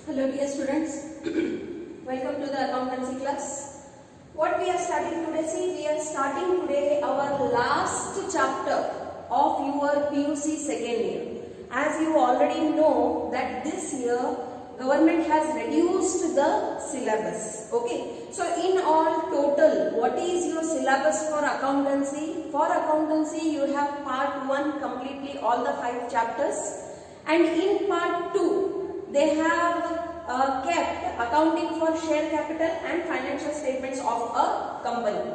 Hello dear students, welcome to the accountancy class. What we are starting today, we are starting today our last chapter of your PUC second year. As you already know that this year government has reduced the syllabus. Okay, so in all total, what is your syllabus for accountancy? For accountancy you have part 1 completely all the 5 chapters, and in part 2 they have kept accounting for share capital and financial statements of a company.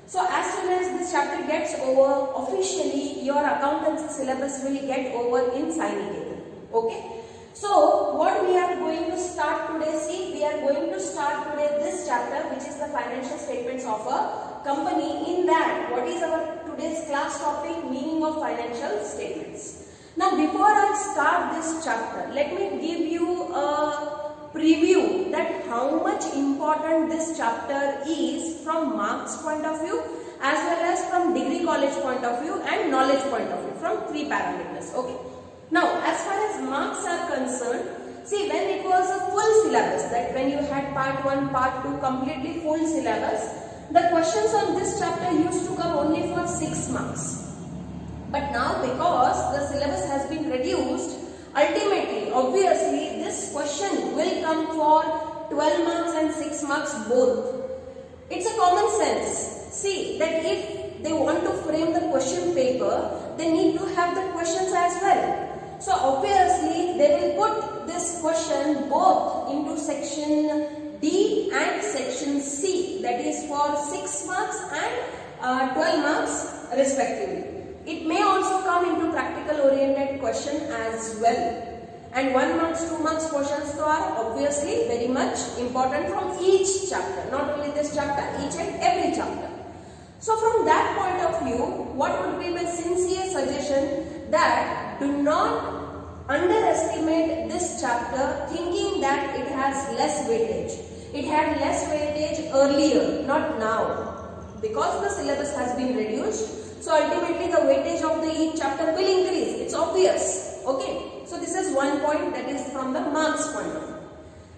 So as soon as this chapter gets over, officially your accountancy syllabus will get over in Sainiketan. Okay. So what we are going to start today, we are going to start today this chapter, which is the financial statements of a company. In that, what is our today's class topic? Meaning of financial statements. Now before I start this chapter, let me give you a preview that how much important this chapter is from marks point of view as well as from degree college point of view and knowledge point of view, from 3 parameters. Okay. Now as far as marks are concerned, see, when it was a full syllabus, that when you had part 1, part 2 completely full syllabus, the questions on this chapter used to come only for 6 marks. But now because the syllabus has been reduced, ultimately, obviously, this question will come for 12 marks and 6 marks both. It's a common sense. See, that if they want to frame the question paper, they need to have the questions as well. So obviously, they will put this question both into section D and section C, that is for 6 marks and 12 marks respectively. It may also come into practical oriented question as well. And 1 marks, 2 marks questions are obviously very much important from each chapter. Not only this chapter, each and every chapter. So from that point of view, what would be my sincere suggestion, that do not underestimate this chapter thinking that it has less weightage. It had less weightage earlier, not now. Because the syllabus has been reduced, so ultimately the weightage of each chapter will increase. It's obvious. Okay. So this is one point, that is from the marks point of view.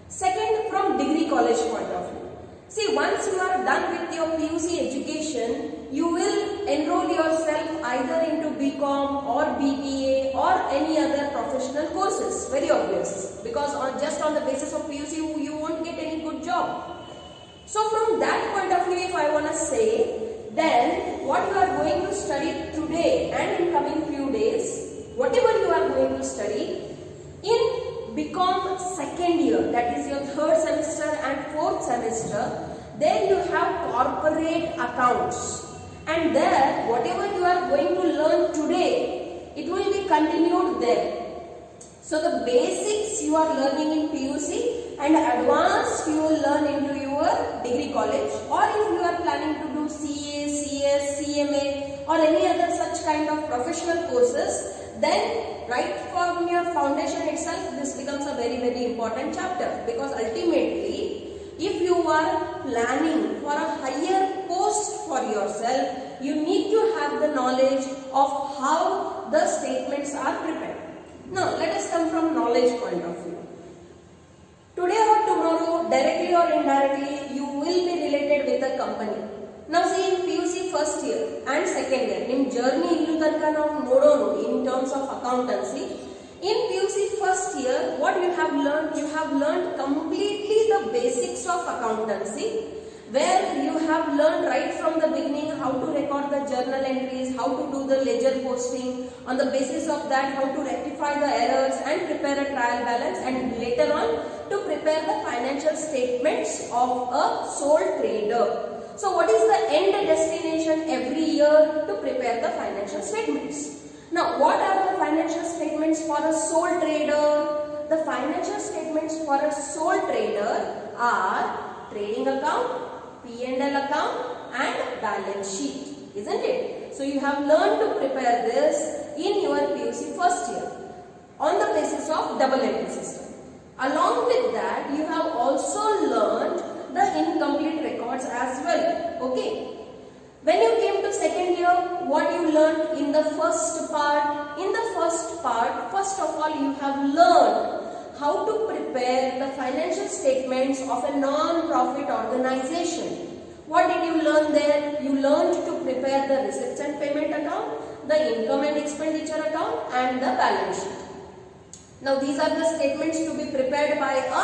Second, from degree college point of view. See, once you are done with your PUC education, you will enroll yourself either into BCom or BBA or any other professional courses. Very obvious. Because just on the basis of PUC, you won't get any good job. So from that point of view, if I want to say, then what you are going to study today and in coming few days, whatever you are going to study, in BCom second year, that is your 3rd semester and 4th semester, then you have corporate accounts. And there, whatever you are going to learn today, it will be continued there. So the basics you are learning in PUC and advanced you will learn into your degree college, or if you are planning to do CA, CS, CMA or any other such kind of professional courses, then right from your foundation itself this becomes a very, very important chapter, because ultimately if you are planning for a higher post for yourself, you need to have the knowledge of how the statements are prepared. Now let us come from knowledge point of view. Today or tomorrow, directly or indirectly, you will be related with a company. Now see, in PUC first year and second year, in journey illu tanka now nodono in terms of accountancy. In PUC first year, what you have learned? You have learned completely the basics of accountancy, where you have learned right from the beginning how to record the journal entries, how to do the ledger posting, on the basis of that how to rectify the errors and prepare a trial balance, and later on to prepare the financial statements of a sole trader. So what is the end destination every year? To prepare the financial statements. Now what are the financial statements for a sole trader? The financial statements for a sole trader are trading account, P&L account and balance sheet, isn't it? So you have learned to prepare this in your PUC first year on the basis of double entry system. Along with that, you have also learned the incomplete records as well. Okay. When you came to second year, what you learned in the first part? In the first part, first of all, you have learned how to prepare the financial statements of a non-profit organization. What did you learn there? You learned to prepare the receipts and payment account, the income and expenditure account, and the balance sheet. Now these are the statements to be prepared by a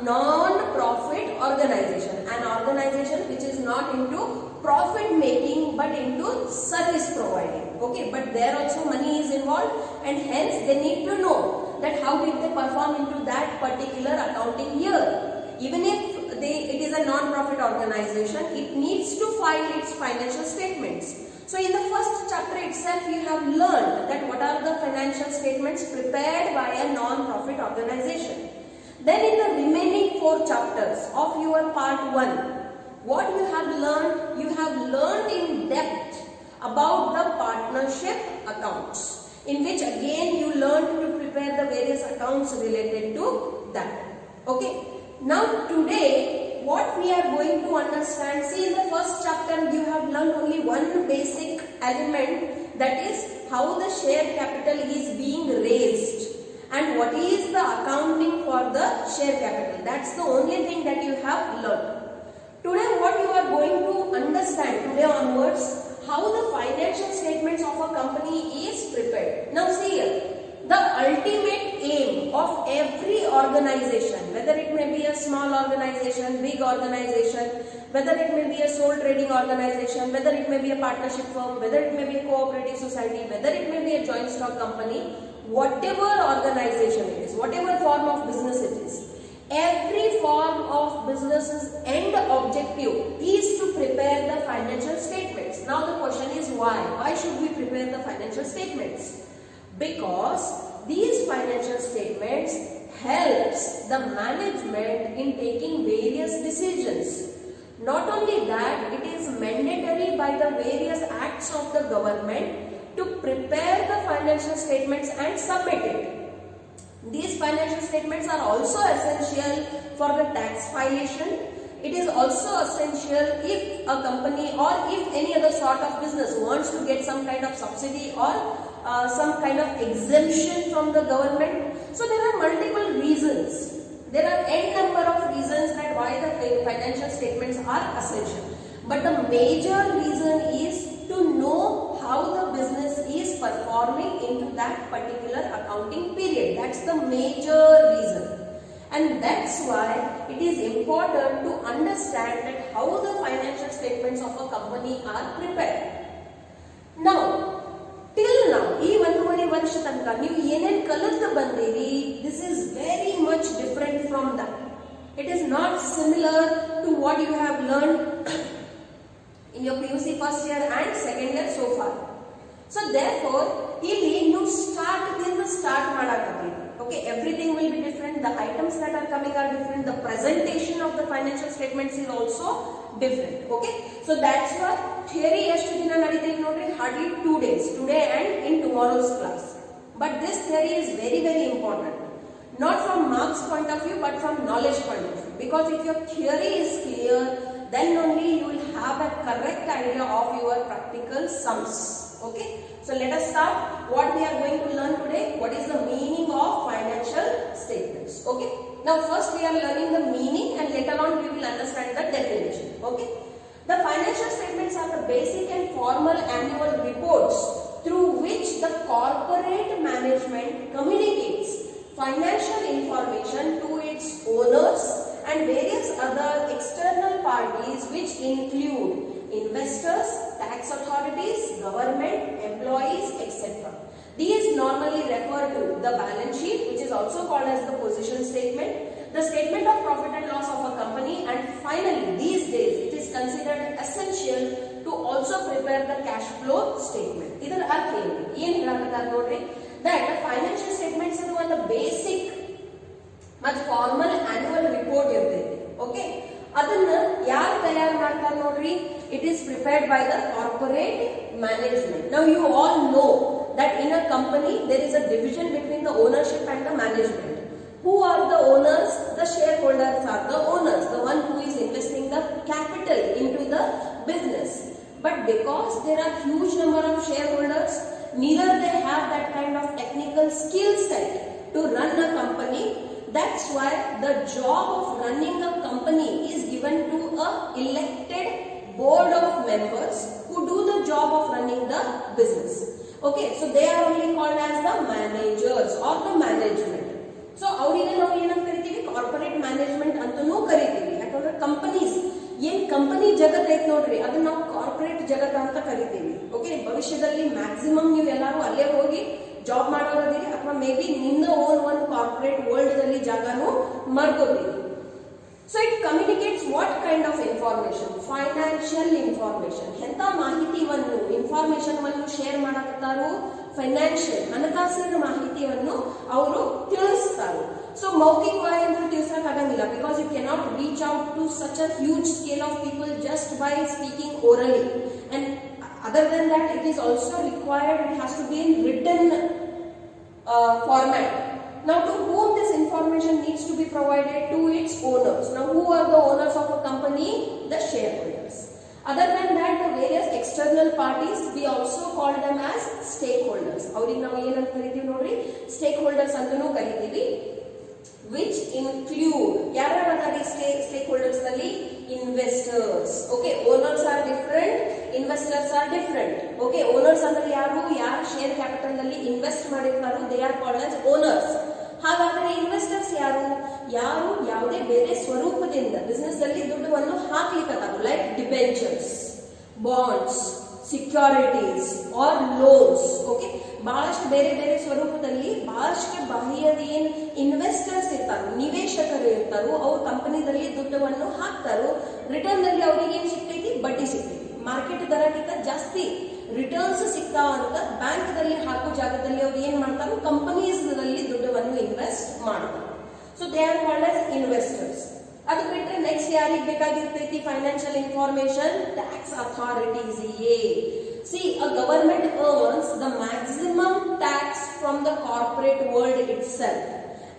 non-profit organization, an organization which is not into profit making but into service providing. Okay, but there also money is involved, and hence they need to know that how did they perform into that particular accounting year. Even if it is a non-profit organization, it needs to file its financial statements. So in the first chapter itself, you have learned that what are the financial statements prepared by a non-profit organization. Then in the remaining 4 chapters of your part 1, what you have learned? You have learned in depth about the partnership accounts, in which again you learned to prepare the various accounts related to that. Okay. Now today what we are going to understand, see in the first chapter you have learned only one basic element, that is how the share capital is being raised and what is the accounting for the share capital. That's the only thing that you have learned. Today what you are going to understand today onwards, how the financial statements of a company is prepared. Now see here, the ultimate aim of every organization, whether it may be a small organization, big organization, whether it may be a sole trading organization, whether it may be a partnership firm, whether it may be a cooperative society, whether it may be a joint stock company, whatever organization it is, whatever form of business it is, every form of business's end objective is to prepare the financial statements. Now the question is why? Why should we prepare the financial statements? Because these financial statements helps the management in taking various decisions. Not only that, it is mandatory by the various acts of the government to prepare the financial statements and submit it. These financial statements are also essential for the tax filation. It is also essential if a company or if any other sort of business wants to get some kind of subsidy or some kind of exemption from the government. So there are multiple reasons. There are n number of reasons that why the financial statements are essential. But the major reason is to know how the business is performing into that particular accounting period. That's the major reason. And that's why it is important to understand that how the financial statements of a company are prepared. Now, till now, ಈ ಒಂದೂವರೆ ವರ್ಷ ತನಕ ನೀವು ಏನೇನು ಕಲಿತು ಬಂದಿರಿ, this is very much different from that. It is not similar to what you have learned in your PUC first year and second year so far. So therefore, ಇಲ್ಲಿ ನೀವು start ಮಾಡಕತ್ತೀರಿ. Okay, everything will be different. The items that are coming are different. The presentation of the financial statements is also different. Okay, so that's why theory ಎಷ್ಟು ದಿನ ನಡೀತೈತೆ ನೋಡ್ರಿ, hardly 2 days, today and in tomorrow's class. But this theory is very important, not from marks point of view but from knowledge point of view, because if your theory is clear, then only you will have a correct idea of your practical sums. Okay, so let us start. What we are going to learn today, what is the meaning of financial statements. Okay, now first we are learning the meaning and later on we will understand the definition. Okay, the financial statements are the basic and formal annual reports through which the corporate management communicates financial information to its owners and various other external parties, which include investors, tax authorities, government, employees, etc. These normally refer to the balance sheet, which is also called as the position statement, the statement of profit and loss of a company, and finally these days it is considered essential to also prepare the cash flow statement. ಇದರ ಅರ್ಥ ಏನು ಹೇಳಬೇಕಾದ ನೋಡ್ರಿ, that the financial statements is one of the basic ಮತ್ತು formal annual report ಇರ್ತೈತಿ. Okay, ಅದನ್ನ ಯಾರು ತಯಾರು ಮಾಡ್ತಾರೆ ನೋಡ್ರಿ, it is prepared by the corporate management. Now you all know that in a company there is a division between the ownership and the management. Who are the owners? The shareholders are the owners, the one who is investing the capital into the business. But because there are huge number of shareholders, neither they have that kind of technical skill set to run a company. That's why the job of running a company is given to a elected board of members who do the job of running the business. Okay, so they are only called as the managers or the management. So ಅವರಿಗೆ ನಾವು ಏನಂತ ಕರಿತೀವಿ, corporate management ಅಂತನೂ ಕರಿತೀವಿ. ಯಾಕಂದ್ರೆ companies ಏನ್ company ಜಗತ್ ಐತ್ ನೋಡ್ರಿ, ಅದನ್ನ ನಾವು ಕಾರ್ಪೊರೇಟ್ ಜಗತ್ ಅಂತ ಕರಿತೀವಿ. ಓಕೆ, ಭವಿಷ್ಯದಲ್ಲಿ ಮ್ಯಾಕ್ಸಿಮಮ್ ನೀವು ಎಲ್ಲರೂ ಅಲ್ಲೇ ಹೋಗಿ ಜಾಬ್ ಮಾಡೋದಿರಿ, ಅಥವಾ ಮೇ ಬಿ ನಿನ್ನ ಓನ್ ಒಂದು ಕಾರ್ಪೊರೇಟ್ ವರ್ಲ್ಡ್ ದಲ್ಲಿ ಜಾಗನೂ ಮಾಡ್ಕೋತೀವಿ. So it communicates what kind of information? Financial information. ಎಂತ ಮಾಹಿತಿಯನ್ನು ಇನ್ಫಾರ್ಮೇಶನ್ ವನ್ನು ಶೇರ್ ಮಾಡಕತ್ತಾರು, ಫೈನಾನ್ಷಿಯಲ್ ಹಣಕಾಸಿನ ಮಾಹಿತಿಯನ್ನು ಅವರು ತಿಳಿಸ್ತಾರೆ. ಸೊ ಮೌಖಿಕವಾಗಿ ಅಂದ್ರೆ ತಿಳಿಸಕ್ ಆಗಂಗಿಲ್ಲ, because you cannot reach out to such a huge scale of people just by speaking orally. And other than that it is also required, it has to be in written format. Now to whom this information needs to be provided? To its owners. Now who are the owners of a company? The shareholders. Other than that, the various external parties, we also call them as stakeholders. Avrige ನಾವು ಏನಂತ ಕರಿತೀವಿ ನೋಡ್ರಿ, stakeholders ಅಂತನೂ ಕರಿತೀವಿ. Which include ಯಾರ್ಯಾರು stakeholders ನಲ್ಲಿ? Investors. Okay, owners are different, investors are different. Okay, owners ಅಂದ್ರೆ ಯಾರು ಶೇರ್ ಕ್ಯಾಪಿಟಲ್ ನಲ್ಲಿ ಇನ್ವೆಸ್ಟ್ ಮಾಡಿರ್ತಾರೋ they are called as owners. ಹಾಗಾದ್ರೆ ಇನ್ವೆಸ್ಟರ್ಸ್ ಯಾರು ಯಾವುದೇ ಬೇರೆ ಸ್ವರೂಪದಿಂದ ಬಿಸಿನೆಸ್ ಅಲ್ಲಿ ದುಡ್ಡನ್ನು ಹಾಕ್ಲಿಕ್ಕತ್ತಾರು, like debentures, bonds, securities or loans. Okay, ಬಹಳಷ್ಟು ಬೇರೆ ಬೇರೆ ಸ್ವರೂಪದಲ್ಲಿ ಬಹಳಷ್ಟು ಬಾಹ್ಯದ ಏನ್ ಇನ್ವೆಸ್ಟರ್ಸ್ ಇರ್ತಾರೋ, ನಿವೇಶಕರು ಇರ್ತಾರೋ, ಅವ್ರ ಕಂಪನಿದಲ್ಲಿ ದುಡ್ಡನ್ನು ಹಾಕ್ತಾರೋ, ರಿಟರ್ನ್ ಅಲ್ಲಿ ಅವ್ರಿಗೆ ಏನ್ ಸಿಗ್ತೈತಿ? ಬಡ್ಡಿ ಸಿಗ್ತೈತಿ. ಮಾರ್ಕೆಟ್ ದರಕ್ಕಿಂತ ಜಾಸ್ತಿ ರಿಟರ್ನ್ಸ್ ಸಿಗ್ತಾವ ಅಂತ ಬ್ಯಾಂಕ್ ದಲ್ಲಿ ಹಾಕೋ ಜಾಗದಲ್ಲಿ ಅವ್ರು ಏನ್ ಮಾಡ್ತಾರೋ, ಕಂಪನೀಸ್ ನಲ್ಲಿ ದುಡ್ಡನ್ನು ಇನ್ವೆಸ್ಟ್ ಮಾಡ್ತಾರೆ. So they are called as investors. ಅದು ಬಿಟ್ಟರೆ ನೆಕ್ಸ್ಟ್ ಯಾರಿಗೆ ಬೇಕಾಗಿರ್ತೈತಿ financial information? Tax authorities. See, a government earns the maximum tax from the corporate world itself,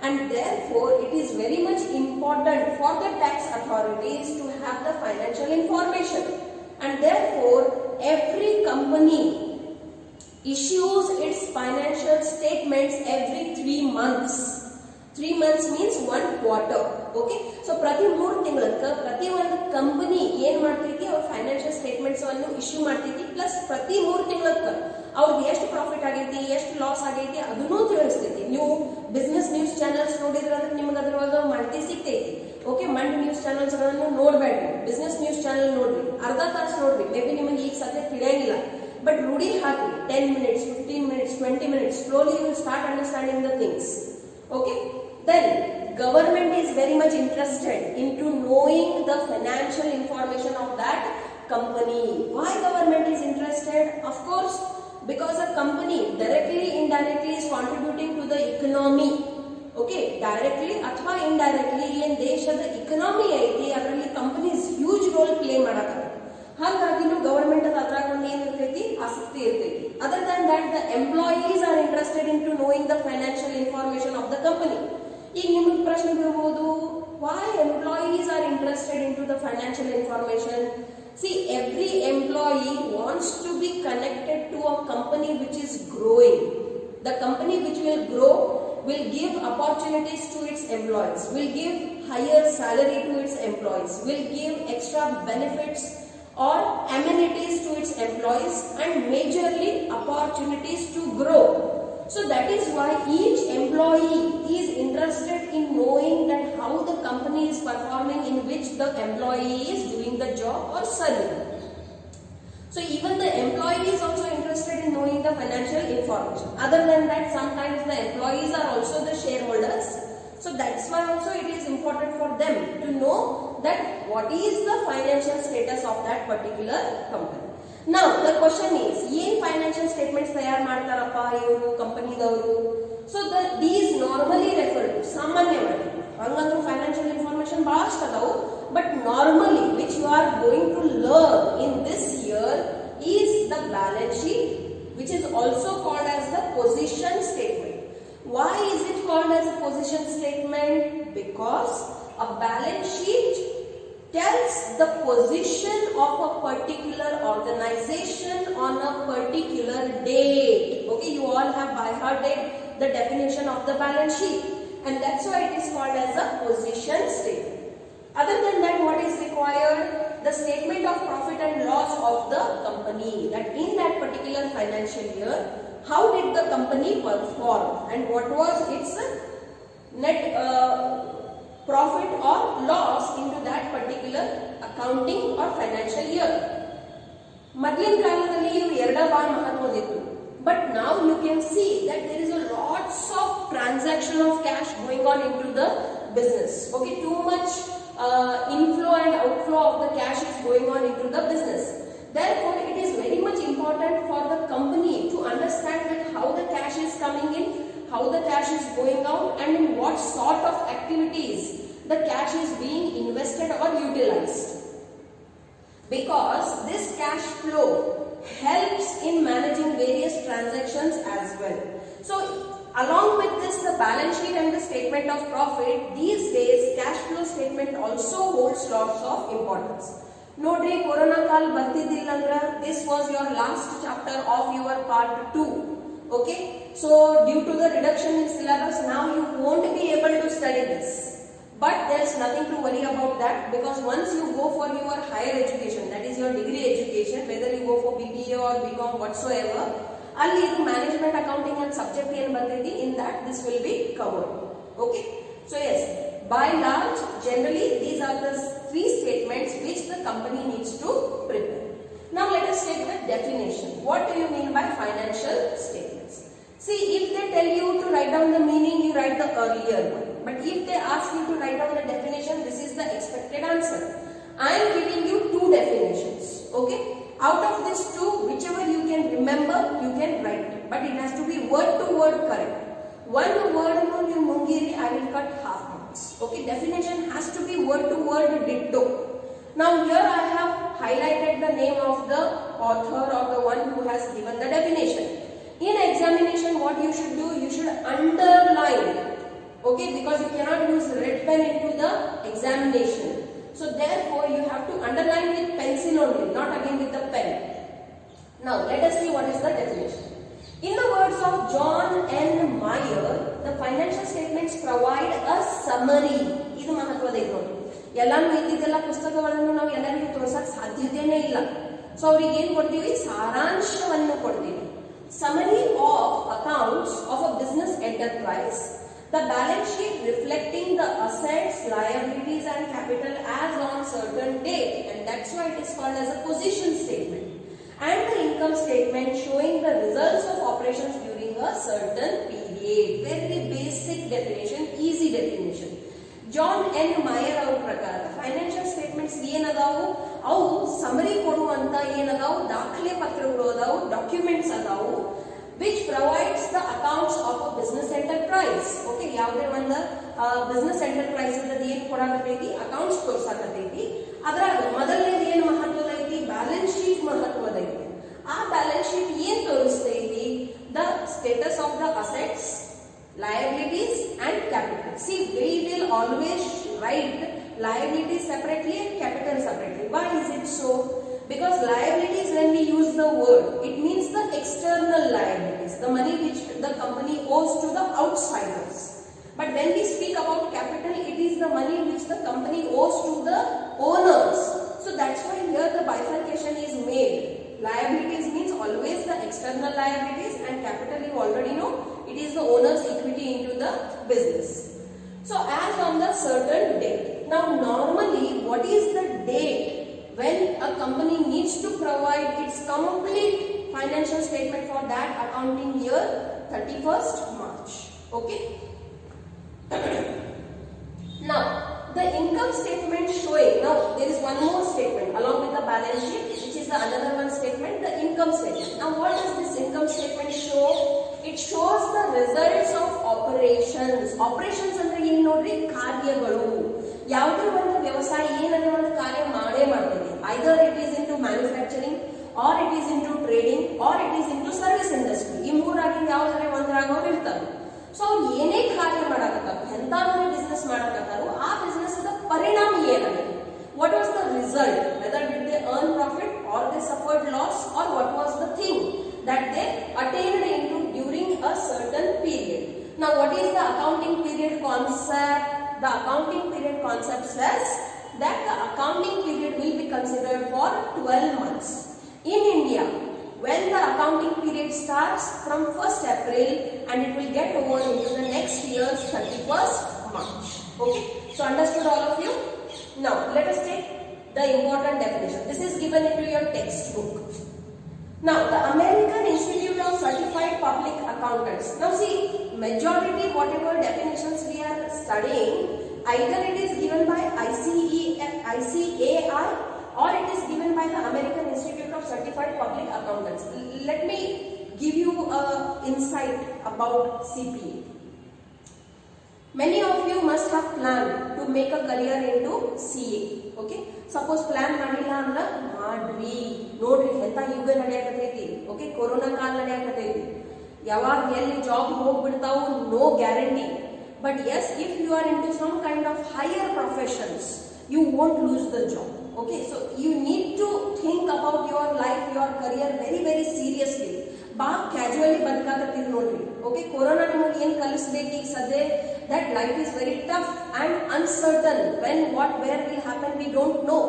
and therefore it is very much important for the tax authorities to have the financial information, and therefore every company issues its financial statements every 3 months. 3 months means 1 quarter. Okay, so ಪ್ರತಿ 3 ತಿಂಗಳಕ್ಕೆ ಪ್ರತಿ ಒಂದು company ಏನ್ ಮಾಡ್ತೈತಿ, ಅವ್ರ financial statements ಅನ್ನು issue ಮಾಡ್ತೈತಿ. Plus ಪ್ರತಿ 3 ತಿಂಗಳಕ್ಕೆ ಅವ್ರಿಗೆ ಎಷ್ಟು ಪ್ರಾಫಿಟ್ ಆಗೈತಿ, ಎಷ್ಟು ಲಾಸ್ ಆಗೈತಿ ಅದನ್ನೂ ತಿಳಿಸ್ತೈತಿ. ನೀವು ಬಿಸ್ನೆಸ್ ನ್ಯೂಸ್ ಚಾನೆಲ್ಸ್ ನೋಡಿದ್ರೆ ನಿಮ್ಗೆ ಅದ್ರೊಳಗೆ ಮಾಹಿತಿ ಸಿಗ್ತೈತಿ. ಓಕೆ, ಮಂಡ್ ನ್ಯೂಸ್ ಚಾನೆಲ್ಸ್ ಗಳನ್ನು ನೋಡ್ಬೇಡ್ರಿ, ಬಿಸ್ನೆಸ್ ನ್ಯೂಸ್ ಚಾನೆಲ್ ನೋಡ್ರಿ, ಅರ್ಧ ತಾಸು ನೋಡ್ರಿ. ಮೇ ಬಿ ನಿಮಗೆ ಈಗ ಸದ್ಯ ತಿಳಿಯಂಗಿಲ್ಲ, ಬಟ್ ರೂಢಿ ಹಾಕಿ 10 minutes, 15 minutes, 20 minutes, slowly you will start understanding the things. Okay, then government is very much interested into knowing the financial information of that company. Why government is interested? Of course, because a company directly indirectly is contributing to the economy. Okay, directly ಅಥವಾ indirectly ಏನ್ ದೇಶದ economy ಐತಿ ಅದರಲ್ಲಿ companies huge role play ಮಾಡಕತ್ತಾವ. ಹಾಗಾಗಿ government ಅದ್ರಾಗ ಒಂದು ಏನಿರ್ತೈತಿ, ಆಸಕ್ತಿ ಇರ್ತೈತಿ. Other than that, the employees are interested into knowing the financial information of the company. ಈಗ ನಿಮಗೆ ಪ್ರಶ್ನೆ ಬರಬಹುದು, why employees are interested into the financial information? See, every employee wants to be connected to a company which is growing. The company which will grow will give opportunities to its employees, will give higher salary to its employees, will give extra benefits or amenities to its employees, and majorly opportunities to grow. So that is why each employee is interested in knowing that how the company is performing in which the employee is doing the job or serving. So even the employee is also interested in knowing the financial information. Other than that, sometimes the employees are also the shareholders. So that's why also it is important for them to know that what is the financial status of that particular company. Now the question is, ಏನ್ financial statements ತಯಾರು ಮಾಡ್ತಾರಪ್ಪ ಇವರು ಕಂಪನಿದವರು? So these normally refer to, ಸಾಮಾನ್ಯವಾಗಿ ಹಂಗಂದ್ರೂ financial information ಬಹಳಷ್ಟು ಅದಾವು, but normally which you are going to learn in this year is the balance sheet, which is also called as the position statement. Why is it called as a position statement? Because a balance sheet tells the position of a particular organization on a particular date. Okay, you all have by heart the definition of the balance sheet. and that's why it is called as a position statement. Other than that, what is required? The statement of profit and loss of the company, that in that particular financial year, how did the company perform and what was its net profit or loss into that particular accounting or financial year. ಮೊದಲಿನ ಕಾಲದಲ್ಲಿ ಇವು ಎರಡ ಭಾಳ ಮಹತ್ವದಿತ್ತು. But now you can see that there is a lots of transaction of cash going on into the business. Okay, too much inflow and outflow of the cash is going on into the business. Therefore, it is very much important for the company to understand that how the cash is coming in, how the cash is going out, and in what sort of activities the cash is being invested or utilized. Because this cash flow helps in managing various transactions as well. So, along with this, the balance sheet and the statement of profit, these days cash flow statement also holds lots of importance. Nodri, Corona Kal Bartidillandra, this was your last chapter of your part 2. Okay, so due to the reduction in syllabus, now you won't be able to study this. But there is nothing to worry about that, because once you go for your higher education, that is your degree education, whether you go for BBA or BCom whatsoever, alli idu management accounting and subject ಏನು ಬರ್ತೈತಿ, in that this will be covered. Okay, so yes, by large, generally these are the 3 statements which the company needs to prepare. Now let us take the definition. What do you mean by financial statements? See, if they tell you to write down the meaning, you write the earlier one. But if they ask you to write down the definition, this is the expected answer. I am giving you 2 definitions. Okay, out of these 2, whichever you can remember, you can write it. But it has to be word to word correct. One word no you mungiri, I will cut half marks. Okay, definition has to be word to word ditto. Now here I have highlighted the name of the author or the one who has given the definition. In examination, what you should do, you should underline. Okay, because you cannot use red pen into the examination. So therefore, you have to underline with pencil only, not again with the pen. Now let us see what is the definition. In the words of John N. Meyer, the financial statements provide a summary. ಇದು ಮಹತ್ವದ ಇದು ನೋಡಿ. ಎಲ್ಲಾನು ಇದ್ದಿದ್ದೆಲ್ಲ ಪುಸ್ತಕಗಳನ್ನು ನಾವು ಎಲ್ಲರಿಗೂ ತೋರಿಸಕ್ಕೆ ಸಾಧ್ಯತೆನೇ ಇಲ್ಲ. So ಅವರಿಗೆ ಏನು ಕೊಡ್ತೀವಿ, ಸಾರಾಂಶವನ್ನು ಕೊಡ್ತೀವಿ. Summary of accounts of a business enterprise. The balance sheet reflecting the assets, liabilities and capital as on certain date, and that's why it is called as a position statement. And the income statement showing the results of operations during a certain period. Very basic definition, easy definition. John N. Meyer our ಪ್ರಕಾರ financial statements ಏನದಾವು, ಅವು summary ಕೊಡುವಂತ ಏನದಾವು, ದಾಖಲೆ ಪತ್ರಗಳು ಅದಾವು, documents ಅದಾವು, which provides the accounts of a business enterprise. Okay, ಯಾವುದೇ ಒಂದು business enterprise ಇದ್ದದ ಏನು ಕೊಡಾಕತೈತಿ, accounts ತೋರ್ಸಾಕತೈತಿ. ಅದರಾಗ ಮೊದಲನೇದು ಏನು ಮಹತ್ವದ ಐತಿ, ಬ್ಯಾಲೆನ್ಸ್ ಶೀಟ್ ಮಹತ್ವದ ಐತಿ. ಆ ಬ್ಯಾಲೆನ್ಸ್ ಶೀಟ್ ಏನು ತೋರಿಸ್ತೈತಿ, the status of the assets, liabilities and capital. See, we will always write liabilities separately and capital separately. Why is it so? Because liabilities, when we use the word, it means the external liabilities, the money which the company owes to the outsiders. But when we speak about capital, it is the money which the company owes to the owners. So that's why here the bifurcation is made. Liabilities means always the external liabilities, and capital you already know, it is the owner's equity into the business. So as on the certain date. Now normally, what is the date when a company needs to provide its complete financial statement for that accounting year? 31st March. Okay. Now the income statement showing, now there is one more statement along with the balance sheet, which is the another one statement, the income statement. Now what does this income statement show? It shows the results of operations. Operations ಅಂದ್ರೆ ಏನು ನೋಡ್ರಿ, ಕಾರ್ಯಗಳು. ಯಾವುದೇ ಒಂದು ವ್ಯವಸಾಯ ಏನಾದ್ರೆ ಒಂದು ಕಾರ್ಯ ಮಾಡೇ ಮಾಡ್ತದೆ. Either it is into manufacturing, or it is into trading, or it is into service industry. ಈ ಮೂರಾಗಿಂದ ಯಾವ್ದಾರೆ ಒಂದರಾಗೋರು ಇರ್ತಾರೆ. ಸೊ ಅವ್ರು ಏನೇ ಕಾರ್ಯ ಮಾಡಕತ್ತಾರೋ, ಎಂತಾದ್ರೂ ಬಿಸ್ನೆಸ್ ಮಾಡಕತ್ತಾರೋ, ಆ ಬಿಸ್ನೆಸ್ ದ ಪರಿಣಾಮ ಏನಾಗಿದೆ, what was the result, whether did they earn profit or they suffered loss, or what was the thing that they attained into during a certain period. Now what is the accounting period concept? The accounting period concept says that the accounting period will be considered for 12 months. In India, when the accounting period starts from 1st April and it will get over into the next year's 31st March. Okay, so understood all of you? Now let us take the important definition. This is given into your textbook. Now the American Institute of Certified Public Accountants. Now see, majority whatever definitions we are studying, either it is given by ICAI or it is given by the American Institute of Certified Public Accountants. Let me give you an insight about CPA. Many of you must have planned to make a career into CA. Okay? Suppose plan ಮಾಡಿಲ್ಲ ಅಂದ್ರೆ ಮಾಡ್ರಿ ನೋಡ್ರಿ ಎಂತ ಯುಗ ನಡೆಯಕತೈತಿ. Okay, corona ಕಾಲ ನಡೆಯಕತೈತಿ. ಯಾವಾಗ ಎಲ್ಲಿ ಜಾಬ್ ಹೋಗ್ಬಿಡ್ತಾವು, no guarantee. But yes, if you are into some kind of higher professions, you won't lose the job. Okay, so you need to think about your life, your career very seriously. ಬಾ ಕ್ಯಾಜುವಲಿ ಬದುಕಾಕತ್ತೀರಿ ನೋಡ್ರಿ. Okay, corona ನಿಮಗೆ ಏನು ಕಲಿಸ್ಬೇಕು ಈಗ ಸದ್ಯ, that life is very tough and uncertain. When, what, where will happen, we don't know.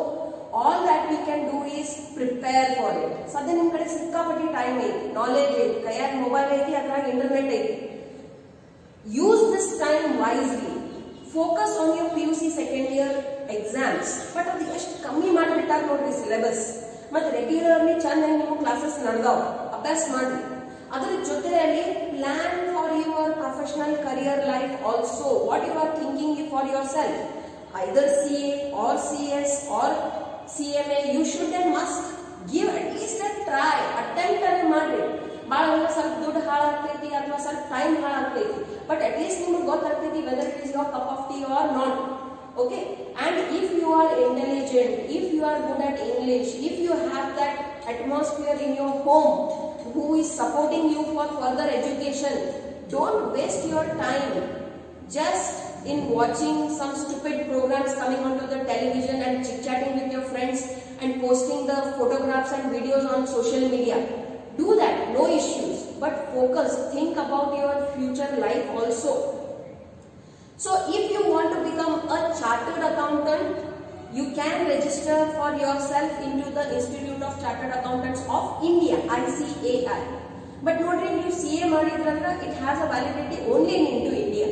All that we can do is prepare for it. ಸದ್ಯ ನಿಮ್ಮ ಕಡೆ ಸಿಕ್ಕಾಪಟ್ಟಿ ಟೈಮ್ ಐತಿ, ನಾಲೆಜ್ ಐತಿ, ಕೈಯಾಗ ಮೊಬೈಲ್ ಐತಿ, ಅದ್ರಾಗ ಇಂಟರ್ನೆಟ್ ಐತಿ. Use this time wisely. Focus on your PUC second year exams. But ಅದು ಎಷ್ಟು ಕಮ್ಮಿ ಮಾಡಿಬಿಟ್ಟಾರ ನೋಡ್ರಿ ಸಿಲೆಬಸ್. ಮತ್ತೆ ರೆಗ್ಯುಲರ್ಲಿ ಚೆನ್ನಾಗಿ ನಿಮ್ಮ ಕ್ಲಾಸಸ್ ನಡೆದಾವ, ಅಭ್ಯಾಸ ಮಾಡ್ರಿ. ಅದರ ಜೊತೆಯಲ್ಲಿ plan for your professional career life also. What you are thinking for yourself, either CA or CS or CMA, you should and must give at least a try. Attempt ಅನ್ನು ಮಾಡ್ರಿ. ಭಾಳ ಅಂದ್ರೆ ಸ್ವಲ್ಪ ದುಡ್ಡು ಹಾಳಾಗ್ತೈತಿ ಅಥವಾ ಸ್ವಲ್ಪ ಟೈಮ್ ಹಾಳಾಗ್ತೈತಿ, ಬಟ್ ಅಟ್ ಲೀಸ್ಟ್ ನಿಮ್ಗೆ ಗೊತ್ತಾಗ್ತೈತಿ whether it is your cup of tea or not. Okay, and if you are intelligent, if you are good at English, if you have that atmosphere in your home who is supporting you for further education, don't waste your time just in watching some stupid programs coming onto the television and chit-chatting with your friends and posting the photographs and videos on social media. Do that, no issues, but focus, think about your future life also. So if you want to become a chartered accountant, you can register for yourself into the Institute of Chartered Accountants of India, ICAI. But nodri you CA madidrandra, it has a validity only into India.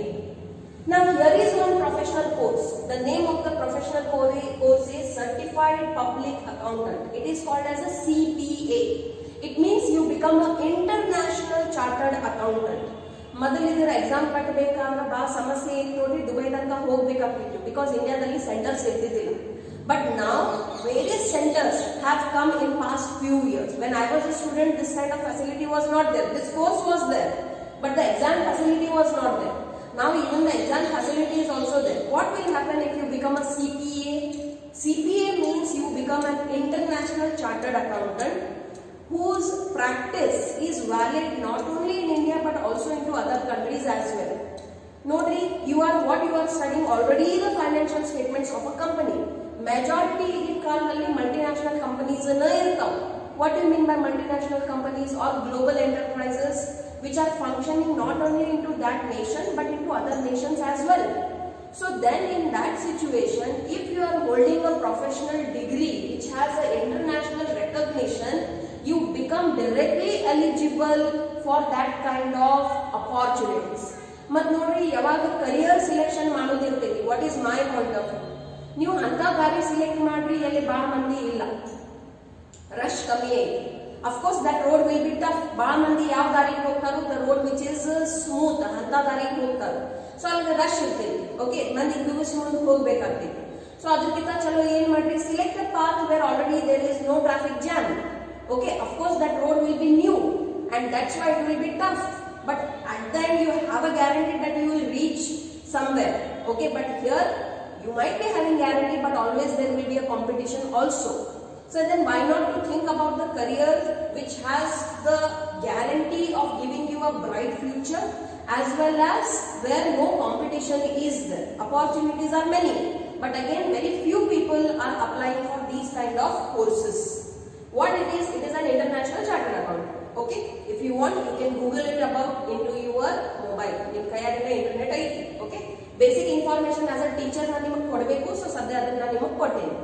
Now here is one professional course. The name of the professional course is Certified Public Accountant. It is called as a CPA. It means you become an international chartered accountant. ಮೊದಲು ಇದರ exam ಕಟ್ಟಬೇಕಾದ್ರೆ ಬಾ ಸಮಸ್ಯೆ ಏನು ನೋಡಿ, Dubai ತನಕ ಹೋಗ್ಬೇಕಾಗ್ತಿತ್ತು, because ಇಂಡಿಯಾದಲ್ಲಿ centres ಇರ್ತಿದ್ದಿಲ್ಲ. But now various centres have come in past few years. When I was a student, this kind of facility was not there. This course was there, but the exam facility was not there. Now even the exam facility is also there. What will happen if you become a CPA? CPA means you become an international chartered accountant whose practice is valid not only in India but also into other countries as well. Notary, you are studying already the financial statements of a company. Majority in ಕಾಲದಲ್ಲಿ multinational companies ಇರ್ತಾವೆ. What do you mean by multinational companies or global enterprises which are functioning not only into that nation but into other nations as well? So then in that situation, if you are holding a professional degree which has an international recognition, you become directly eligible for that kind of opportunities. But nodri, yavaga career selection ಮಾಡೋದಿರ್ತೈತಿ. What is my point of view? ನೀವು ಅಂತ ದಾರಿ select ಮಾಡ್ರಿ ಎಲ್ಲಿ ಭಾಳ ಮಂದಿ ಇಲ್ಲ, rush ಕಮ್ಮಿ ಐತಿ. Of course that road will be tough. ಭಾಳ ಮಂದಿ ಯಾವ ದಾರಿಗೆ ಹೋಗ್ತಾರೋ, the road which is smooth, ಅಂತ ದಾರಿಗೆ ಹೋಗ್ತಾರೆ. ಸೊ ಅಲ್ಲಿ ರಶ್ ಇರ್ತೈತಿ. ಓಕೆ, ಮಂದಿ ಬಿಗುಸಿ ಮುಂದೆ ಹೋಗ್ಬೇಕಾಗ್ತೈತಿ. ಸೊ ಅದಕ್ಕಿಂತ ಚಲೋ ಏನ್ ಮಾಡ್ರಿ, select a path where already there is no traffic jam. Okay, of course that road will be new and that's why it will be tough, but at the end you have a guarantee that you will reach somewhere. Okay, but here you might be having guarantee, but always there will be a competition also. So then why not to think about the career which has the guarantee of giving you a bright future as well as where no competition is there. Opportunities are many, but again very few people are applying for these kind of courses. What it is an international chartered accountant. Okay, if you want you can google it about into your mobile. ನಿಮ್ಮ ಕೈಯಾಗ internet ಐತಿ. Okay, basic information as a teacher ನಾನು ನಿಮಗೆ ಕೊಡಬೇಕು. So ಸದ್ಯ ಅದನ್ನ ನಿಮಗೆ ಕೊಡ್ತೀನಿ.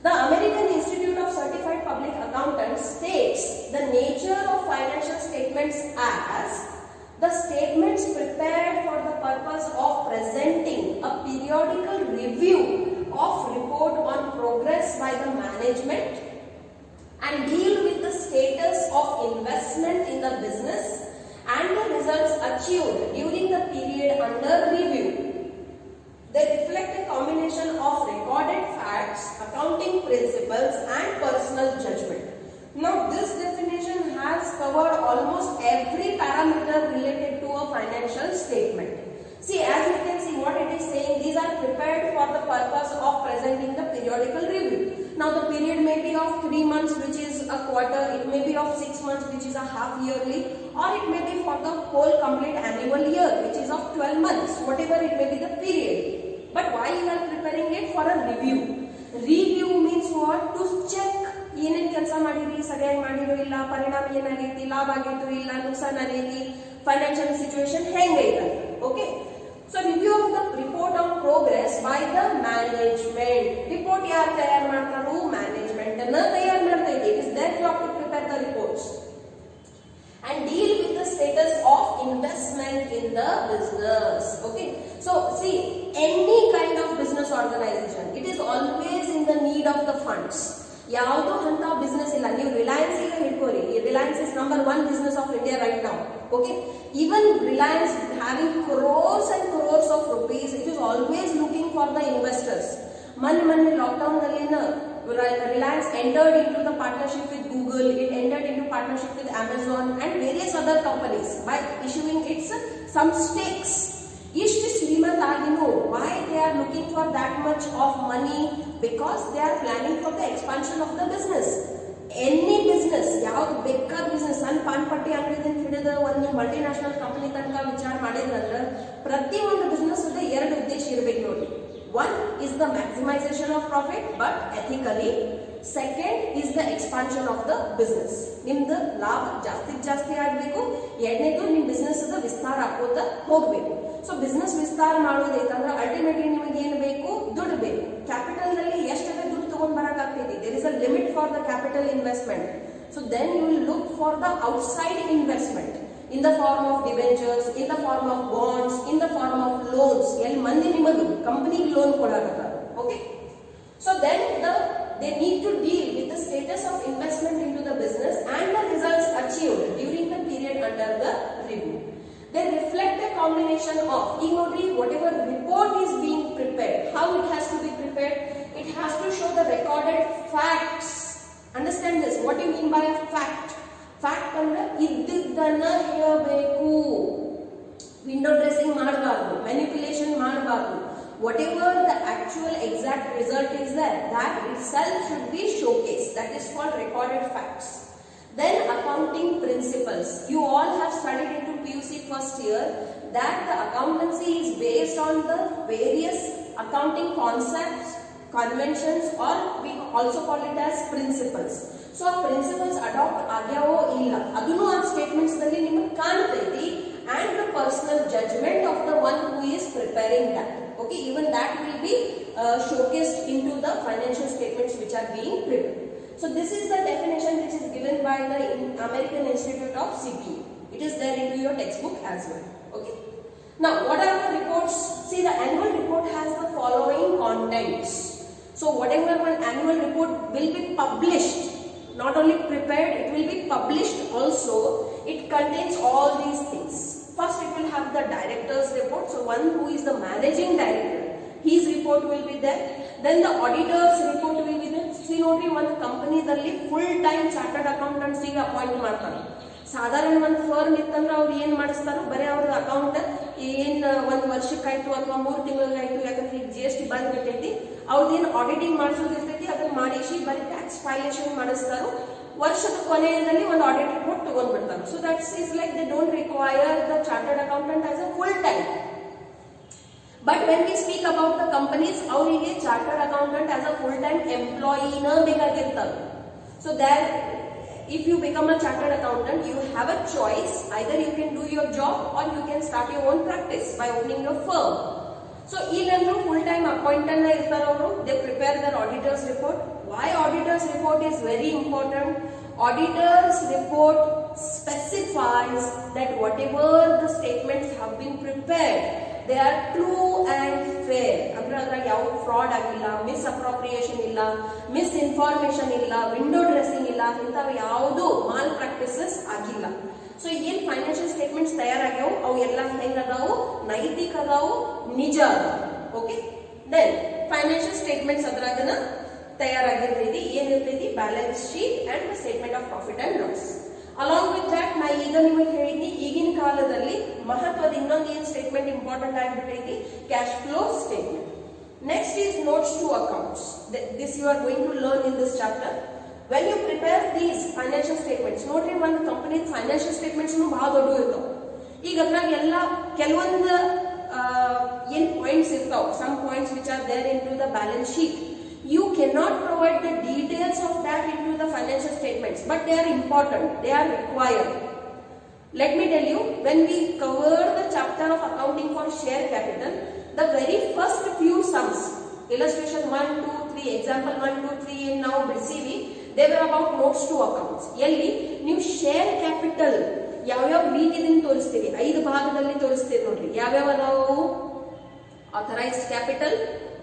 The American Institute of Certified Public Accountants states the nature of financial statements as the statements prepared for the purpose of presenting a periodical review of report on progress by the management and deal with the status of investment in the business and the results achieved during the period under review. They reflect a combination of recorded facts, accounting principles and personal judgment. Now this definition has covered almost every parameter related to a financial statement. See, as you can see what it is saying, these are prepared for the purpose of presenting the periodical review. Now the period may be of 3 months, which is a quarter, it may be of 6 months, which is a half yearly, or it may be for the whole complete annual year, which is of 12 months, whatever it may be the period. But why you are preparing it for a review? Review means what? To check ಏನೇನ್ ಕೆಲಸ ಮಾಡಿರಿ, ಸರಿಯಾಗಿ ಮಾಡಿರೋ ಇಲ್ಲ, ಪರಿಣಾಮ ಏನಾಗೈತಿ, ಲಾಭ ಆಗೈತು ಇಲ್ಲ, ನುಕ್ಸಾನ್ ಆಗೈತಿ, ಫೈನಾನ್ಷಿಯಲ್ ಸಿಚುವೇಶನ್ ಹೆಂಗೈತೆ. Okay, so review of the report on progress by the management. Report ಯಾರು ತಯಾರು ಮಾಡ್ತಾರೋ? ಮ್ಯಾನೇಜ್ಮೆಂಟ್ ಅನ್ನ ತಯಾರು ಮಾಡ್ತೈತಿ. It is their job to prepare the reports and deal with the status of investment in the business. Okay, so see, any kind of business organization, it is always in the need of the funds. ಯಾವುದು ಅಂತ business ಇಲ್ಲ. ನೀವು ರಿಲಯನ್ಸ್ ಈಗ ಹಿಡ್ಕೋರಿ, Reliance is number 1 business of India right now. Okay, even Reliance having crores and crores of rupees, it is always looking for the investors. ಮೊನ್ನೆ lockdown ನಲ್ಲಿ Reliance entered into the partnership with Google, it entered into partnership with Amazon and various other companies by issuing its some stakes. Ishtu ಶ್ರೀಮಂತ ಆಗಿನೂ, why they are looking for that much of money? Because they are planning for the expansion of the business. Any business, ಯಾವ್ದು ಬೇಕಾದ business, ಸಣ್ಣ PAN ಪಟ್ಟಿ ಅಂಗಡಿಯಿಂದ ಹಿಡಿದ ಒಂದು multinational company ತನಕ ವಿಚಾರ ಮಾಡಿದ್ರಂದ್ರೆ ಪ್ರತಿ ಒಂದು ಬಿಸ್ನೆಸ್ ಎರಡು ಉದ್ದೇಶ ಇರಬೇಕು ನೋಡಿ. One is the maximization of profit but ethically. Second is the expansion of the business. ನಿಮ್ದು ಲಾಭ ಜಾಸ್ತಿ ಆಗಬೇಕು. ಎರಡನೇದು ನಿಮ್ಮ ಬಿಸ್ನೆಸ್ ವಿಸ್ತಾರ ಆಗೋದ ಹೋಗಬೇಕು. ಸೊ ಬಿಸ್ನೆಸ್ ವಿಸ್ತಾರ ಮಾಡೋದೈತಂದ್ರೆ ಅಲ್ಟಿಮೇಟ್ಲಿ ನಿಮಗೆ ಏನು ಬೇಕು? ದುಡ್ಡು ಬೇಕು. ಕ್ಯಾಪಿಟಲ್ ನಲ್ಲಿ ಎಷ್ಟೇ ದುಡ್ಡು ತಗೊಂಡ್ ಬರಕ್ ಆಗ್ತೈತಿ. There is a limit for the capital investment. So then you will look for the outside investment in the form of debentures, in the form of bonds, in the form of loans. ಎಲ್ಲಿ ಮಂದಿ ನಿಮಗೆ company loan ಕೊಡಾಕತ್ತಾರ. Okay, so then they need to deal with the status of investment into the business and the results achieved during the period under the review. They reflect a combination of, ಈಗ ನೋಡ್ರಿ, whatever report is being prepared, how it has to be prepared? It has to show the recorded facts. Understand this, what do you mean by a fact? Fact ಅಂದ್ರೆ ಇದ್ದಿದ್ದನ್ನ ಹೇಳಬೇಕು. Window dressing ಮಾಡಬಾರ್ದು, manipulation ಮಾಡಬಾರ್ದು. whatever the actual exact result is there, that itself should be showcased. That is called recorded facts. Then accounting principles. You all have studied into PUC first year that the accountancy is based on the various accounting concepts, conventions, or we also call it as principles. So principles adopt ಆಗ್ಯಾವೋ ಇಲ್ಲ ಅದನ್ನು ಆ statements ನಲ್ಲಿ ನಿಮಗೆ ಕಾಣ್ತೈತಿ, and the personal judgment of the one who is preparing that. Okay, even that will be showcased into the financial statements which are being prepared. So this is the definition which is given by the American Institute of CPA. It is there into your textbook as well. Okay. Now, what are the reports? See, the annual report has the following contents. So whatever one annual report will be published, not only prepared, it will be published also. It contains all these things. First, it will have the director's report. So one who is the managing director, his report will be there. Then the auditor's report will be there. See, notri one company dalli full time chartered accountants ಗೆ appoint ಮಾಡ್ತಾರೆ. ಸಾಧಾರಣ ಒಂದು firm ಇತ್ತಂದ್ರೆ ಅವ್ರು ಏನ್ ಮಾಡಿಸ್ತಾರೋ ಬರೀ ಅವ್ರ account ಏನ್ ಒಂದು ವರ್ಷಕ್ಕಾಯ್ತು ಅಥವಾ 3 ತಿಂಗಳಿಗಾಯ್ತು, ಯಾಕಂದ್ರೆ ಈಗ GST ಬಂದ್ಬಿಟ್ಟೈತಿ, ಅವ್ರದ್ದೇನು ಆಡಿಟಿಂಗ್ ಮಾಡಿಸೋದಿರ್ತೈತಿ ಅದನ್ನ ಮಾಡಿಸಿ ಬರೀ ಟ್ಯಾಕ್ಸ್ ಫೈಲೇಷನ್ ಮಾಡಿಸ್ತಾರೋ, ವರ್ಷದ ಕೊನೆಯಲ್ಲಿ ಒಂದು ಆಡಿಟ್ ರಿಪೋರ್ಟ್ ತಗೊಂಡ್ಬಿಡ್ತಾರೆ. So that's is like they don't require the chartered accountant as a full time. But when we speak about the companies, ಅವರಿಗೆ chartered accountant as a full time ಎಂಪ್ಲಾಯಿನ ಬೇಕಾಗಿರ್ತಾರೆ. So there if you become a chartered accountant, you have a choice. Either you can do your job or you can start your own practice by opening your firm. So, illandru full time appointed na irtara avaru, they prepare their auditor's report. Why auditor's report is very important? Auditor's report specifies that whatever the statements have been prepared, they are true and fair. Andra yav fraud agilla, misappropriation illa, misinformation illa, window dressing illa, intav yavdu malpractices agilla. So yen financial statements tayaragyavu avu ella henga adavu, naitik adavu, nija adavu. Okay, then financial statements adragana tayaragirtidi yen irtidi balance sheet and the statement of profit and loss. Along with that, na ಈಗ ನಿಮಗೆ ಹೇಳಿದ್ನಿ ಈಗಿನ ಕಾಲದಲ್ಲಿ ಮಹತ್ವದ ಇನ್ನೊಂದು ಏನು statement important ಆಗಿಬಿಟ್ಟೈತಿ, cash flow statement. Next is notes to accounts. This you are going to learn in this chapter. When you prepare these financial statements, ನೋಡ್ರಿ ಒಂದು ಕಂಪನಿ ಫೈನಾನ್ಷಿಯಲ್ ಸ್ಟೇಟ್ಮೆಂಟ್ಸ್ ಬಹಳ ದೊಡ್ಡ ಇರ್ತಾವ. ಈಗ ಅದ್ರಾಗ ಎಲ್ಲ ಕೆಲವೊಂದು ಏನ್ ಪಾಯಿಂಟ್ಸ್ ಇರ್ತಾವ, some points which are there into the balance sheet. You cannot provide the details of that into the financial statements, but they are important, they are required. Let me tell you, when we covered the chapter of accounting for share capital, the very first few sums, illustration 1, 2, 3, example 1, 2, 3 in now BCV, they were about notes to accounts. Yelli, ನೀವು share capital ಯಾವ್ಯಾವ ರೀತಿಯಿಂದ ತೋರಿಸ್ತೀರಿ, 5 ಭಾಗದಲ್ಲಿ ತೋರಿಸ್ತೀರಿ ನೋಡ್ರಿ. ಯಾವ್ಯಾವ ಅದಾವು? authorized capital,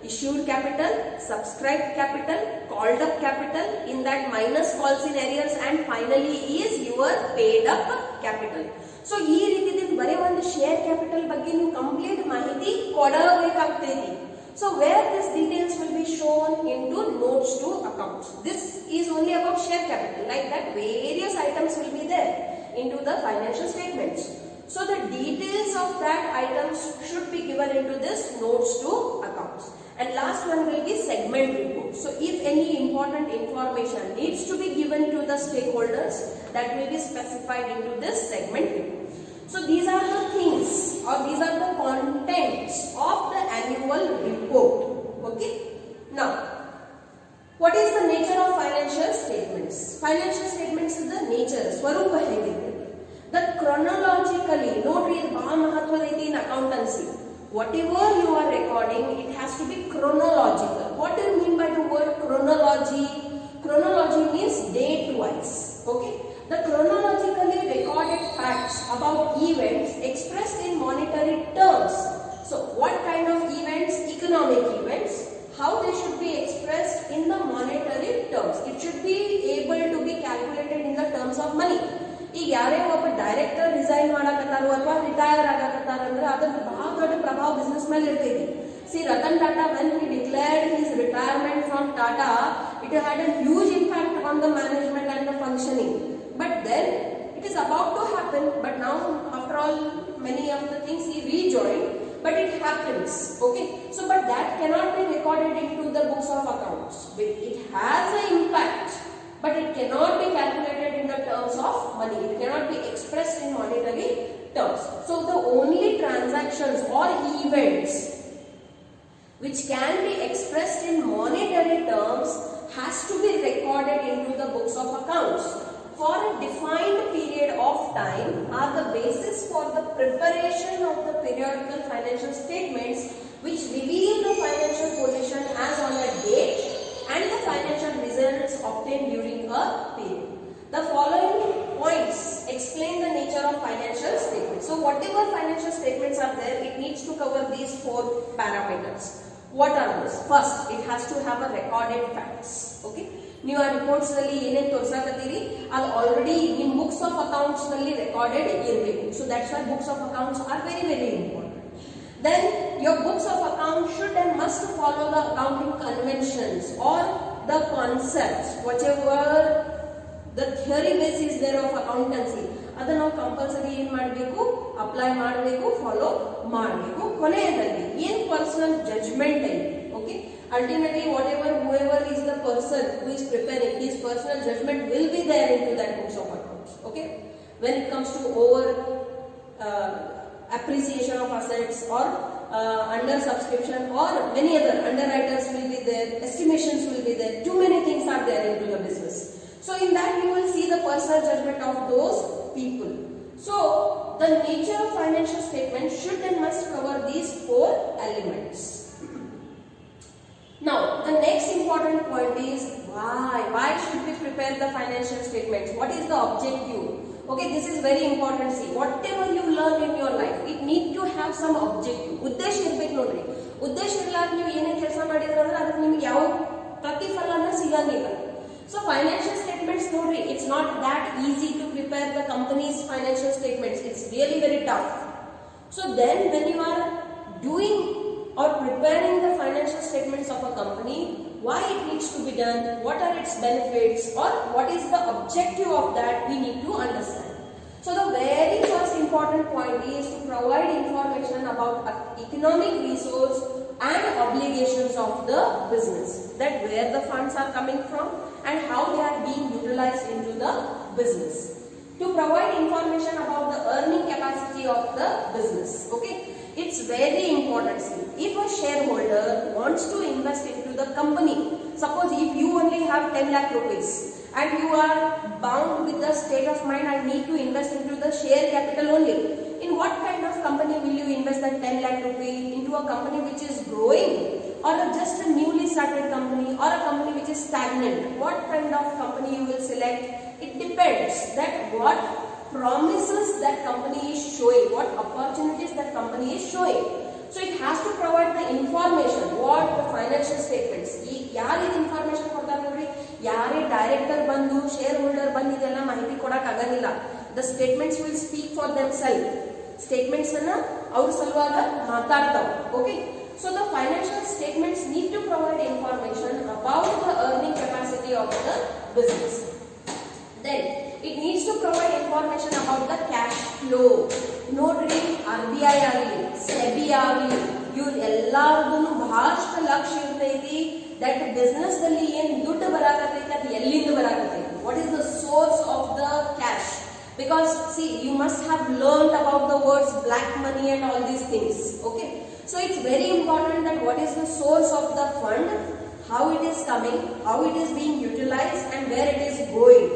issued capital, subscribed capital, called up capital, in that minus calls in arrears, and finally is your paid up capital. So ಈ ರೀತಿಯಿಂದ ಬರೀ ಒಂದು share capital ಬಗ್ಗೆ ನೀವು ಕಂಪ್ಲೀಟ್ ಮಾಹಿತಿ ಕೊಡಬೇಕಾಗ್ತೈತಿ. So where this details will be shown into notes to accounts. This is only about share capital. Like that, various items will be there into the financial statements. So the details of that items should be given into this notes to accounts. And last one will be segment report. So if any important information needs to be given to the stakeholders, that will be specified into this segment report. So these are the things, or these are the contents of the annual report. Okay. Now, what is the nature of financial statements? Financial statements is the nature, swarupa hegide. The chronologically, notary is bhal mahatvaditi in accountancy. Whatever you are recording, it has to be chronological. What do you mean by the word chronology? Chronology means date-wise. Okay. The chronologically recorded facts about events expressed in monetary terms. So, what kind of events? Economic events. How they should be expressed in the monetary terms. It should be able to be calculated in the terms of money. ಈಗ ಯಾರೇ ಒಬ್ಬ director resign ಮಾಡಕತ್ತಾರೋ ಅಥವಾ retire ಆಗಕತ್ತಾರ ಅಂದ್ರೆ ಅದ್ರ ಬಹಳ ದೊಡ್ಡ ಪ್ರಭಾವ business ಮೇಲೆ ಇರ್ತೈತಿ. C Ratan Tata when he declared his retirement from Tata, it had a huge impact on the management and the functioning. But then it is about to happen, but now after all many of the things he rejoined, but it happens. Okay, so but that cannot be recorded into the books of accounts. It has an impact, but it cannot be calculated in the terms of money. It cannot be expressed in monetary terms. So the only transactions or events which can be expressed in monetary terms has to be recorded into the books of accounts for a defined period of time, are the basis for the preparation of the periodical financial statements which reveal the financial position as on a date and the financial results obtained during a period. The following points explain the nature of financial statements. So whatever financial statements are there, it needs to cover these 4 parameters. What are those? First, it has to have a recorded facts. Okay, ನೀವು ಆ reports ನಲ್ಲಿ ಏನೇನು ತೋರಿಸಾಕತ್ತೀರಿ ಅದು already ನಿಮ್ಮ books of accounts ನಲ್ಲಿ recorded ಇರಬೇಕು. So that's why books of accounts are very very important. Then your books of accounts should and must follow the accounting conventions or the concepts, whatever the theory basis there of accountancy. ಅದನ್ನ ನಾವು compulsory ಏನು ಮಾಡಬೇಕು, apply ಮಾಡಬೇಕು, follow ಮಾಡಬೇಕು. ಕೊನೆಯದಲ್ಲಿ ಏನು personal judgment ಐತಿ. Okay, ultimately whatever whoever is the person who is preparing, his personal judgment will be there into that books of accounts. Okay, when it comes to over appreciation of assets or under subscription or many other underwriters will be there, estimations will be there, too many things are there into the business. So in that you will see the personal judgment of those people. So the nature of financial statement should and must cover these 4 elements. Now the next important point is why should we prepare the financial statements? What is the objective? Okay, this is very important. See, whatever you learn in your life, it need to have some objective. ಉದ್ದೇಶ ಇರಬೇಕು ನೋಡ್ರಿ. ಉದ್ದೇಶ ಇರಲಾರ ನೀವು ಏನೇ ಕೆಲಸ ಮಾಡಿದ್ರ ಅಂದ್ರೆ ಅದಕ್ಕೆ ನಿಮಗೆ ಯಾವ ಪ್ರತಿಫಲನ ಸಿಗಂಗಿಲ್ಲ. So financial statements ನೋಡ್ರಿ, it's not that easy to prepare the company's financial statements. It's really very tough. So then when you are doing or preparing the financial statements of a company, why it needs to be done, what are its benefits, or what is the objective of that, we need to understand. So the very first important point is to provide information about economic resource and obligations of the business, that where the funds are coming from and how they are being utilized into the business. To provide information about the earning capacity of the business. Okay, it's very important. If a shareholder wants to invest into the company, suppose if you only have 10 lakh rupees and you are bound with the state of mind, I need to invest into the share capital only. In what kind of company will you invest that 10 lakh rupees? Into a company which is growing, or just a newly started company, or a company which is stagnant? What kind of company you will select? It depends that what promises that company is showing, what opportunities that company is showing. So it has to provide the information, what the financial statements. ಯಾರು ಇದು information ಕೊಡ್ತಾರೆ ನೋಡ್ರಿ, ಯಾರೇ director ಬಂದು share holder ಬಂದು ಇದೆಲ್ಲ ಮಾಹಿತಿ ಕೊಡಕ್ ಆಗಂಗಿಲ್ಲ. The statements will speak for themselves. Statements ಅನ್ನ ಅವ್ರ ಸಲುವಾಗ ಮಾತಾಡ್ತಾವ. Okay, so the financial statements need to provide information about the earning capacity of the business. Then it needs to provide information about the cash flow. ನೋಡ್ರಿ, RBI ಆಗಲಿ, SEBI ಆಗಲಿ, ಇವ್ರ ಎಲ್ಲಾರ್ಗು ಬಹಳಷ್ಟು ಲಕ್ಷ್ಯ ಇರ್ತೈತಿ that business ದಲ್ಲಿ ಏನ್ ದುಡ್ಡು ಬರಾಕತೈತಿ ಅದು ಎಲ್ಲಿಂದ ಬರಾಕತೈತಿ, what is the source of the cash. Because see, you must have learned about the words black money and all these things. Okay, so it's very important that what is the source of the fund, how it is coming, how it is being utilized, and where it is going.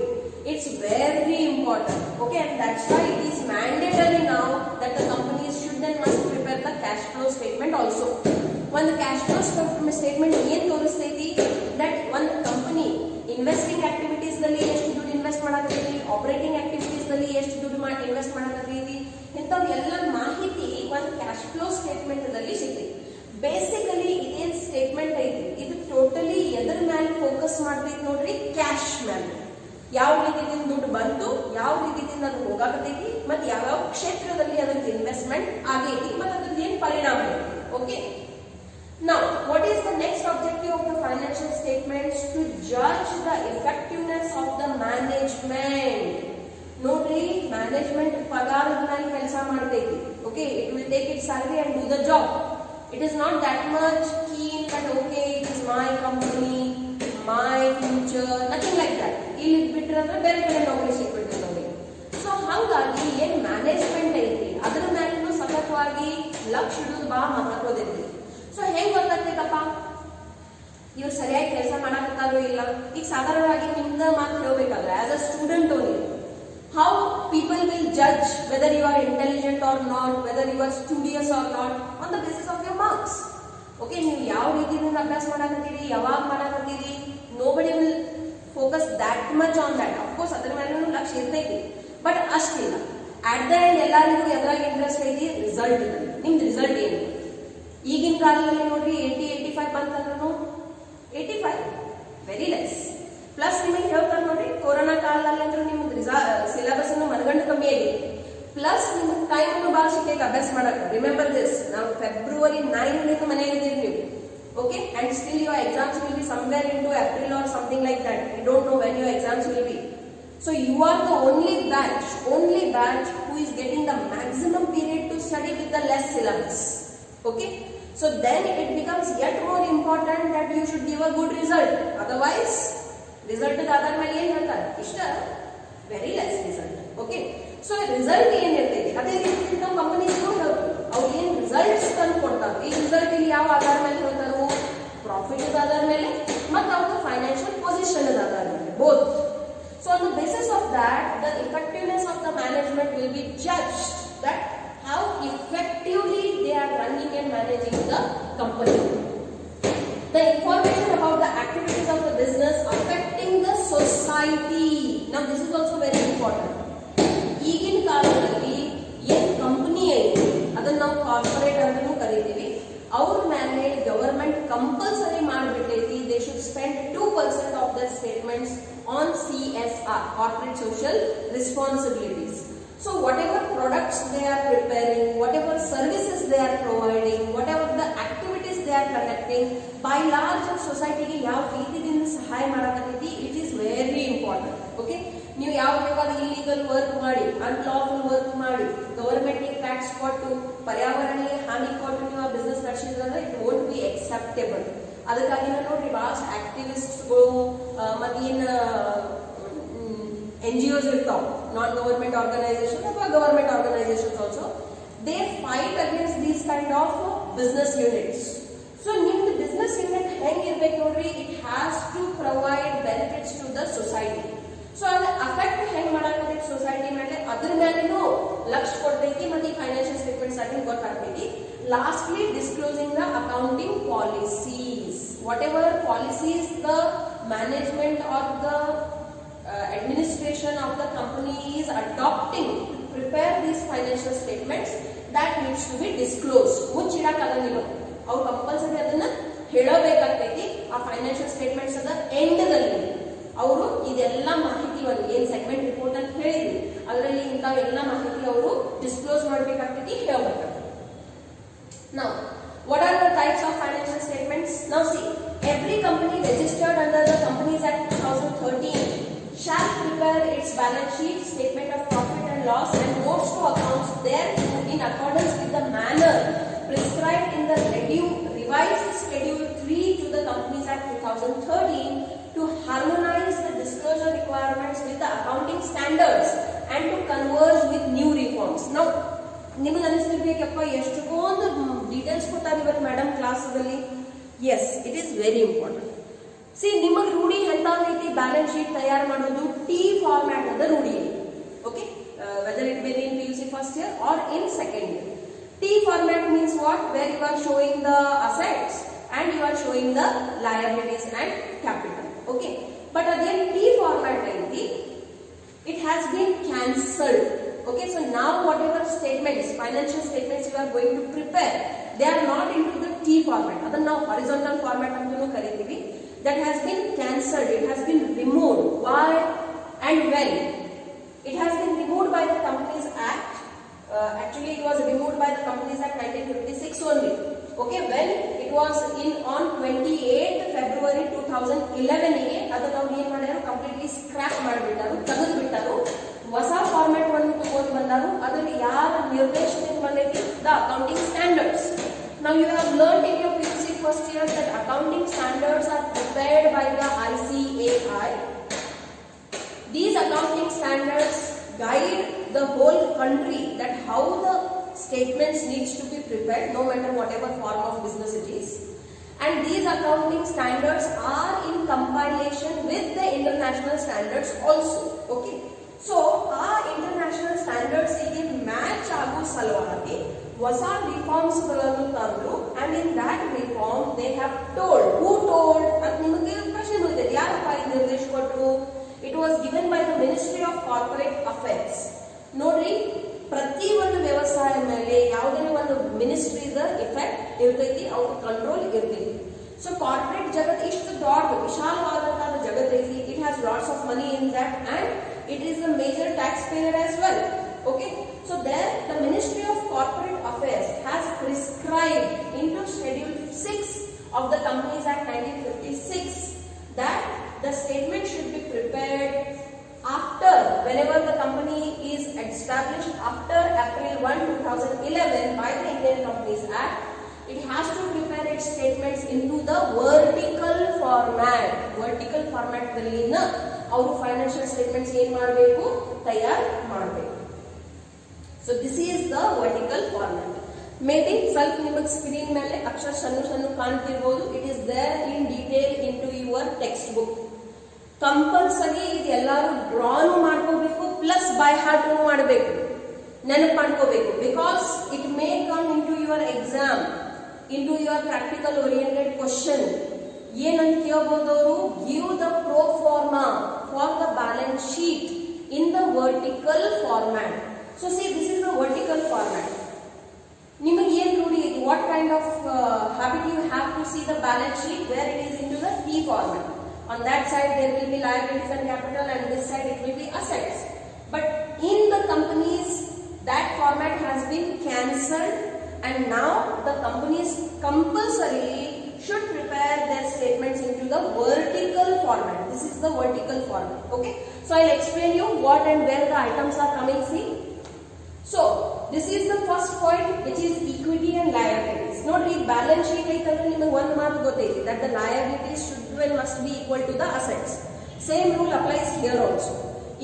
It's very important. Okay, and that's why it is mandatory now that the companies should and must prepare the cash flow statement also. When the cash flow statement ಏನು ತೋರಿಸ್ತೈತಿ, that one company investing activities ದಲ್ಲಿ ಎಷ್ಟು ದುಡ್ಡು invest ಮಾಡಕತ್ತೈತಿ, operating activities ದಲ್ಲಿ ಎಷ್ಟು ದುಡ್ಡು invest ಮಾಡಕತ್ತೈತಿ, ಇಂಥವು ಎಲ್ಲ ಮಾಹಿತಿ ಒಂದು ಕ್ಯಾಶ್ ಫ್ಲೋ ಸ್ಟೇಟ್ಮೆಂಟ್ ದಲ್ಲಿ ಸಿಗ್ತೈತಿ. ಬೇಸಿಕಲಿ ಇದೇನ್ ಸ್ಟೇಟ್ಮೆಂಟ್ ಐತಿ, ಇದು ಟೋಟಲಿ ಎದರ ಮೇಲೆ ಫೋಕಸ್ ಮಾಡ್ತೈತಿ ನೋಡ್ರಿ, ಕ್ಯಾಶ್ ಮೇಲೆ. ಯಾವ ರೀತಿಯಿಂದ ದುಡ್ಡು ಬಂತು, ಯಾವ ರೀತಿಯಿಂದ ಅದು ಹೋಗಾಕತೈತಿ, ಮತ್ತೆ ಯಾವ ಕ್ಷೇತ್ರದಲ್ಲಿ ಅದಕ್ಕೆ ಇನ್ವೆಸ್ಟ್ಮೆಂಟ್ ಆಗೈತಿ, ಮತ್ತೆ ಅದ್ರದ್ದು ಏನ್ ಪರಿಣಾಮ ಐತಿ. Okay, now what is the next objective of the financial statements? To judge the effectiveness of the management. ನೋಡ್ರಿ, ಮ್ಯಾನೇಜ್ಮೆಂಟ್ ಪಗಾರದ ಮೇಲೆ ಕೆಲಸ ಮಾಡ್ತೈತಿ. Okay, it will take its salary and do the job. It is not that much keen that okay, it is my company, my future, nothing like that. ಇಲ್ಲಿ ಬಿಟ್ರೆ ಅಂದ್ರೆ ಬೇರೆ ಕಡೆ ನೌಕರಿ ಸಿಕ್ಬಿಡ್ತದೆ ನೋಡಿ. ಸೊ ಹಾಗಾಗಿ ಏನ್ ಮ್ಯಾನೇಜ್ಮೆಂಟ್ ಐತಿ ಅದ್ರ ಮೇಲೂ ಸತತವಾಗಿ ಲಕ್ಷ ಇಡೋದು ಬಹಳ ಮಹತ್ವದೈತಿ. ಸೊ ಹೆಂಗ್ ಗೊತ್ತಾಗ್ತೈತಪ್ಪ ಇವ್ರು ಸರಿಯಾಗಿ ಕೆಲಸ ಮಾಡಕತ್ತಾರೋ ಇಲ್ಲ. ಈಗ ಸಾಧಾರಣವಾಗಿ ನಿಮ್ದ ಮಾತು ಹೇಳ್ಬೇಕಾದ್ರೆ as a student only, how people will judge whether you are intelligent or not, whether you are studious or not on the basis of your marks. Okay, ನೀವು ಯಾವ ರೀತಿಯಿಂದ ಅಭ್ಯಾಸ ಮಾಡಕತ್ತೀರಿ, ಯಾವಾಗ ಮಾಡಕತ್ತೀರಿ, nobody will focus that much on that. Of course ಅದರ ಮೇಲೂ ಲಕ್ಷ ಇರ್ತೈತಿ, but ಅಷ್ಟಿಲ್ಲ. At the end ಎಲ್ಲರಿಗೂ ಎದ್ರಾಗ interest ಐತಿ, ರಿಸಲ್ಟ್. ನಿಮ್ದು ರಿಸಲ್ಟ್ ಏನು? ಈಗಿನ ಕಾಲದಲ್ಲಿ ನೋಡ್ರಿ 80-85 ಬಂತಂದ್ರೂ 85 ವೆರಿ ಲೆಸ್. ಪ್ಲಸ್ ನಿಮಗೆ ಹೇಳ್ತಾರೆ ನೋಡ್ರಿ, ಕೊರೋನಾ ಕಾಲದಲ್ಲಿ ಅಂದ್ರೆ ನಿಮ್ದು ಸಿಲೆಬಸ್ ಮನಗಂಡು ಕಮ್ಮಿ ಆಗಿದೆ. ಪ್ಲಸ್ ನಿಮ್ಗೆ ಟೈಮ್ ಭಾಳ ಸಿಕ್ಕೈತೆ ಅಭ್ಯಾಸ ಮಾಡಕ್ಕೆ. ರಿಮೆಂಬರ್ ದಿಸ್, ನಾವು February 9 ಮನೆಯಾಗಿದ್ದೀರಿ ನೀವು. Okay, and still your exams will be somewhere into April or something like that. You don't know when your exams will be. So you are the only batch who is getting the maximum period to study with the less syllabus. Okay, so then it becomes yet more important that you should give a good result. Otherwise, result ಆಧಾರ ಮೇಲೆ ಏನು ಹೇಳ್ತಾರೆ, ಇಷ್ಟ very less result. Okay, so result ಏನ್ ಇರ್ತೈತಿ ಅದೇ ರೀತಿ ನಾವು ಕಂಪನಿಗೂ ಹೇಳ್ತೀವಿ, ಅವ್ರು ಏನ್ ರಿಸಲ್ಟ್ಸ್ ತಂದು ಕೊಡ್ತಾರೆ. ಈ ರಿಸಲ್ಟ್ ಇಲ್ಲಿ ಯಾವ ಆಧಾರ ಮೇಲೆ ಹೇಳ್ತಾರೋ, ಪ್ರಾಫಿಟ್ ಆಧಾರ ಮೇಲೆ ಮತ್ತು ಅವ್ರ ಫೈನಾನ್ಷಿಯಲ್ ಪೊಸಿಷನ್ ಆಧಾರ ಮೇಲೆ, both. on the basis of that, the effectiveness of the management will be judged, that how effectively they are running and managing the company. The information about the activities of the business affecting the society. Now this is also very important. ಈಗಿನ ಕಾಲದಲ್ಲಿ ಏನು company ಐತಿ ಅದನ್ನ ನಾವು corporate ಅಂತಾನೂ ಕರಿತೀವಿ. ಅವ್ರ ಮೇಲೆ ಗವರ್ಮೆಂಟ್ ಕಂಪಲ್ಸರಿ ಮಾಡಿಬಿಟ್ಟೈತಿ, they should spend 2% of their statements on CSR, corporate social responsibilities. So whatever products they are preparing, whatever services they are providing, whatever the activities they are conducting, by large society ಗೆ ಯಾವ ರೀತಿಯಿಂದ ಸಹಾಯ ಮಾಡಕತ್ತೈತಿ, it is very important. Okay, ನೀವು ಯಾವ ಬೇಕಾದ illegal work ಮಾಡಿ, unlawful work ಮಾಡಿ, government ಗೆ ಟ್ಯಾಕ್ಸ್ ಕೊಟ್ಟು, ಪರ್ಯಾವರಣಕ್ಕೆ ಹಾನಿ ಕೊಟ್ಟು ನೀವು ಬಿಸ್ನೆಸ್ ನಡೆಸಿದ್ರೆ ಇಟ್ ವೋಂಟ್ ಬಿ ಅಕ್ಸೆಪ್ಟೇಬಲ್. ಅದಕ್ಕಾಗಿ ನೋಡ್ರಿ ಬಹಳಷ್ಟು ಆಕ್ಟಿವಿಸ್ಟ್ಗಳು ಮತ್ತೇನು NGOs ಇರ್ತಾವ, ನಾನ್ ಗವರ್ಮೆಂಟ್ ಆರ್ಗನೈಸೇಷನ್ ಅಥವಾ government organisations also, they fight against these kind of business units. So ನಿಮ್ದು ಬಿಸ್ನೆಸ್ ಯೂನಿಟ್ ಹೆಂಗಿರ್ಬೇಕು ನೋಡ್ರಿ, it has to provide benefits to the society. So ಅದ ಅಫೆಕ್ಟ್ ಹೆಂಗ್ ಮಾಡಾಕತೈತಿ ಸೊಸೈಟಿ ಮೇಲೆ, ಅದ್ರ ಮೇಲೇನು ಲಕ್ಷ್ಯ ಕೊಡ್ತೈತಿ ಮತ್ತೆ ಈ ಫೈನಾನ್ಷಿಯಲ್ ಸ್ಟೇಟ್ಮೆಂಟ್ಸ್ ಆಗಿ ಗೊತ್ತಾಗ್ತೈತಿ. Lastly disclosing the accounting policies, whatever policies the management are the administration of the company is adopting to prepare these financial statements, that needs to be disclosed. ಮುಚ್ಚಿಡಕ್ಕಾಗಂಗಿಲ್ಲ, ಅವ್ರು compulsory ಅದನ್ನ ಹೇಳಬೇಕಾಗ್ತೈತಿ. ಆ financial statements ಅದ ಎಂಡ್ದಲ್ಲಿ ಅವರು ಇದೆಲ್ಲ ಮಾಹಿತಿಯನ್ನು ಏನ್ segment report ಅಂತ ಹೇಳಿದ್ವಿ ಅದರಲ್ಲಿ ಇಂಥವೆಲ್ಲ ಮಾಹಿತಿ ಅವರು disclose ಮಾಡಬೇಕಾಗ್ತೈತಿ, ಹೇಳಬೇಕಾಗ್ತೈತಿ. Now what are the types of financial statements? Now see, every company registered under the Companies Act 2013 shall prepare its balance sheet, statement of profit and loss and notes to accounts thereto in accordance with the manner prescribed in the revised Schedule 3 to the Companies Act 2013 to harmonize the disclosure requirements with the accounting standards and to converge with new reforms. Now ನಿಮಗೆ ಅನಿಸ್ತಿರ್ಬೇಕಪ್ಪ ಎಷ್ಟೊಂದು details ಕೊಟ್ಟಾರ ಇವತ್ತು madam ಕ್ಲಾಸಲ್ಲಿ. Yes, it is very important. See, ನಿಮಗೆ ರೂಢಿ ಎಂತಾಗೈತಿ balance sheet ತಯಾರು ಮಾಡೋದು T format ಅದ ರೂಢಿ. Okay, whether it be in PUC first year or in second year. T format means what, where you are showing the assets and you are showing the liabilities and capital. Okay, but again T format ಐತಿ, it has been cancelled. Okay, so now whatever statements, financial statements you are going to prepare, they are not into the T format. Adanna ನಾವು horizontal format ಅಂತನೂ ಕರೀತೀವಿ. That has been cancelled, it has been removed. Why and when? It has been removed by the Companies Act. Actually it was removed by the Companies Act 1956 only. Okay, when it was in on 28th February 2011 ಗೆ ಅದನ್ನ ಅವರು ಏನು ಮಾಡ್ಯಾರು, completely scrap ಮಾಡಿಬಿಟ್ಟಾರು, ತೆಗೆದು ಬಿಟ್ಟಾರು. ಹೊಸ format ಅನ್ನು ತಗೊಂಡು ಬಂದರು. ಅದರಲ್ಲಿ ಯಾರ ನಿರ್ದೇಶನ ಬಂದೈತಿ, the accounting standards. Now you have learned in your PUC first year that accounting standards are prepared by the ICAI. These accounting standards guide the whole country that how the statements needs to be prepared, no matter whatever form of business it is. And these accounting standards are in compilation with the international standards also. Okay, so our international standards ಗೆ match ಆಗೋ ಸಲುವಾಗಿ ಹೊಸ reforms ಗಳನ್ನು ತಂದ್ರು. and in that reform they have told, who told ಅಂತ ನಿಮಗೆ ಪ್ರಶ್ನೆ ಬರ್ತದೆ, ಯಾರಪ್ಪ ಈ ನಿರ್ದೇಶ ಕೊಟ್ಟರು? It was given by the Ministry of Corporate Affairs. ನೋಡ್ರಿ, ಪ್ರತಿ ಒಂದು ವ್ಯವಸಾಯ ಮೇಲೆ ಯಾವುದೇ ಒಂದು ಮಿನಿಸ್ಟ್ರಿದ ಎಫೆಕ್ಟ್ ಇರ್ತೈತಿ, ಅವ್ರ ಕಂಟ್ರೋಲ್ ಇರ್ತೈತಿ. ಸೊ ಕಾರ್ಪೊರೇಟ್ ಜಗತ್ ಇಷ್ಟು ದೊಡ್ಡ ವಿಶಾಲವಾದಂತಹ ಜಗತ್ ಐತಿ. It has lots of money in that and it is the major taxpayer as well. Okay, so there the Ministry of Corporate Affairs has prescribed into Schedule 6 of the Companies Act 1956 that the statement should be prepared after, whenever the company is established after April 1, 2011 by the Indian Companies Act, it has to prepare its statements into the vertical format. Vertical format ದಲ್ಲಿನ ಅವರು financial statements ಏನ್ ಮಾಡಬೇಕು, ತಯಾರು ಮಾಡಬೇಕು. So this is the vertical format. Maybe ಸ್ವಲ್ಪ ನಿಮಗೆ screen ಮೇಲೆ ಅಕ್ಷರ ಸಣ್ಣ ಸಣ್ಣ ಕಾಣ್ತಿರ್ಬೋದು. It is there in detail into your textbook. Compulsory ಇದು ಎಲ್ಲರೂ ಡ್ರಾನು ಮಾಡ್ಕೋಬೇಕು, ಪ್ಲಸ್ ಬೈ ಹಾರ್ಟ್ ಮಾಡಬೇಕು, ನೆನಪು ಮಾಡ್ಕೋಬೇಕು. Because it may come into your exam, into your practical oriented question. ಏನಂತ ಕೇಳಬಹುದು ಅವರು, give the pro forma for the balance sheet in the vertical format. So see, this is the vertical format. ನಿಮಗೆ ಏನು ರೂಢಿ ಇದೆ, what kind of habit you have to see the balance sheet where it is into the T format. On that side there will be liabilities and capital, and this side it will be assets. But in the companies that format has been cancelled, and now the companies compulsorily should prepare their statements into the vertical format. This is the vertical format. Okay, so I'll explain you what and where the items are coming. See, so this is the first point, which is equity and liabilities. Nodri, balance sheet aitandre nimage one maatu gottaiti that the liabilities should and must be equal to the assets. Same rule applies here also.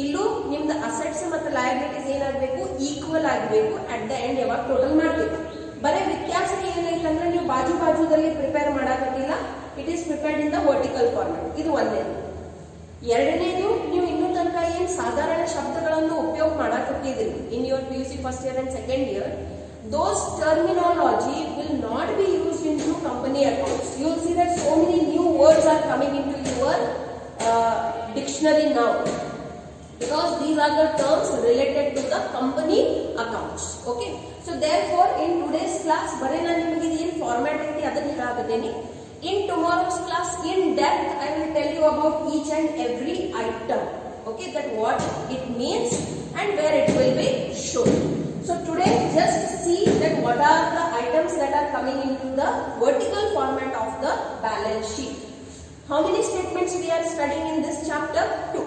Illu nimda assets ಮತ್ತು liabilities ಏನಾಗಬೇಕು, equal ಆಗಬೇಕು at the end ಯಾವಾಗ total ಮಾಡಬೇಕು. ಬರೇ ವ್ಯತ್ಯಾಸ ಏನೈತಂದ್ರೆ ನೀವು ಬಾಜು ಬಾಜುದಲ್ಲಿ ಪ್ರಿಪೇರ್ ಮಾಡಾಕತ್ತಿಲ್ಲ, it is prepared in the vertical format. ಇದು ಒಂದೇದು. ಎರಡನೇದು, ನೀವು ಇನ್ನೂ ತನಕ ಏನು ಸಾಧಾರಣ ಶಬ್ದಗಳನ್ನು ಉಪಯೋಗ ಮಾಡಾಕತ್ತಿದ್ರಿ in your PUC first year and second year, those terminology will not be used into company accounts. You will see that so many new words are coming into your dictionary now, because these are the terms related to the company accounts. Okay, so therefore in today's class bare na nimage ಏನು format ಐತಿ ಅದನ್ನ ಹೇಳಾಕತ್ತೇನಿ. In tomorrow's class in depth I will tell you about each and every item, okay, that what it means and where it will be shown. So today just see that what are the items that are coming into the vertical format of the balance sheet. How many statements we are studying in this chapter? 2.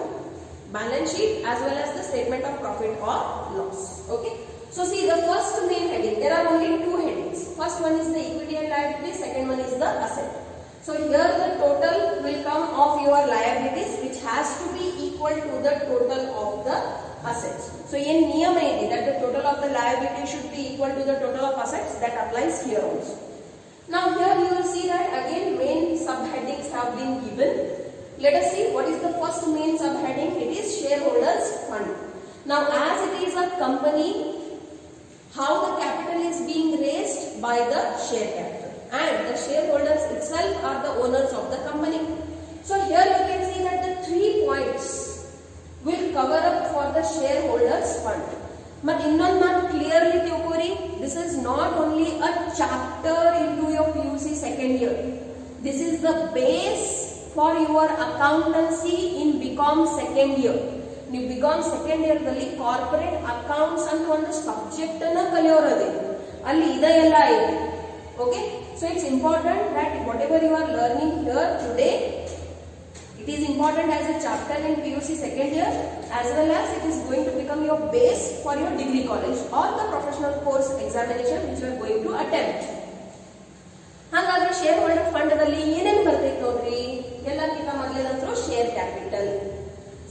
Balance sheet as well as the statement of profit or loss. Okay, so see the first main heading, there are only 2 headings. First one is the equity and liability, second one is the asset. So here the total will come of your liabilities, which has to be equal to the total of the assets. So in niyama ide that the total of the liability should be equal to the total of assets, that applies here also. Now here you will see that again main subheadings have been given. Let us see what is the first main subheading. It is shareholders fund. Now as it is a company, how the capital is being raised by the share capital, and the shareholders itself are the owners of the company. So here you can see that the 3 points will cover up for the shareholders fund. But innond maatu clearly tilkori, this is not only a chapter into your PUC second year. This is the base for your accountancy in BCom second year. ನೀವು BCom second year ದಲ್ಲಿ corporate accounts ಅಂತ ಒಂದು subject ಅನ್ನು ಕಲಿಯೋರದೆ, ಅಲ್ಲಿ ಇದೆಲ್ಲ ಇದೆ. Okay, so it's important that whatever you are learning here today, it is important as a chapter in PUC second year, as well as it is going to become your base for your degree college or the professional course examination which you are going to attempt. ಹಾಗಾದ್ರೆ shareholder fund ದಲ್ಲಿ ಏನೇನು ಬರ್ತೈತೆ ನೋಡ್ರಿ, ಎಲ್ಲಕ್ಕಿಂತ ಮೊದಲೇನಂತರೂ share capital.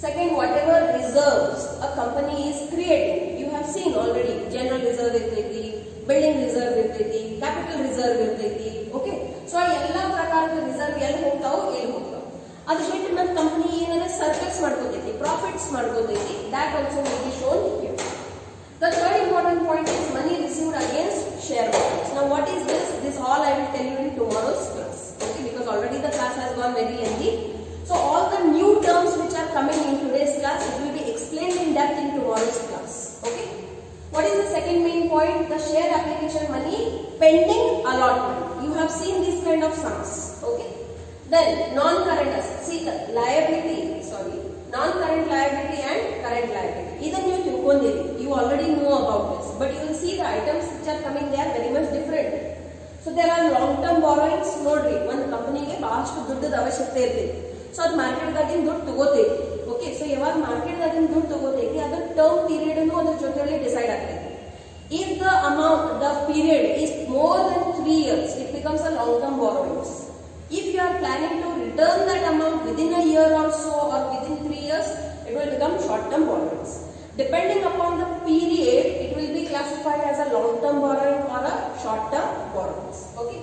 Second, whatever reserves a company is creating, you have seen already, general reserve irthaiti, building reserve irthaiti, capital reserve irthaiti. Okay, so ella prakaರದ reserve ಎಲ್ಲಿ ಹೋಗ್ತಾವೋ ಎಲ್ಲಿ ಹೋಗ್ತಾವೋ, ಅದು ಬಿಟ್ಟು ನಮ್ಮ ಕಂಪನಿ ಏನಾದ್ರೆ ಸರ್ಪ್ಲಸ್ ಮಾಡ್ಕೋತೈತಿ, ಪ್ರಾಫಿಟ್ಸ್ ಮಾಡ್ಕೋತೈತಿ, that also will be shown here. The third important point is money received against shareholders. Now what is this? This all I will tell you in tomorrow's class. Okay, because already the class has gone very lengthy. So all the new terms which are coming in today's class, it will be explained in depth in tomorrow's class. Okay. What is the second main point? The share application money pending allotment. You have seen this kind of sums. Okay. Then non-current assets. See the liability. Non-current liability and current liability. Either you tilkondiri. You already know about this, but you will see the items which are coming. They are very much different. So there are long-term borrowings. Nodri, one company ge bahashtu duddada avashyakte irthe. So ಅದು market ದಾಗಿನ ದುಡ್ಡು ತಗೋತೈತಿ. Okay, so ಯಾವಾಗ market ದಾಗಿನ ದುಡ್ಡು ತಗೋತೈತಿ ಅದರ term period ಅನ್ನು ಅದರ ಜೊತೆಯಲ್ಲಿ ಡಿಸೈಡ್ ಆಗ್ತೈತಿ. If the amount, the period is more than 3 years, it becomes a long term borrowings. If you are planning to return that amount within a year or so or within 3 years, it will become short term borrowings. Depending upon the period, it will be classified as a long term borrowing or a short term borrowings. Okay.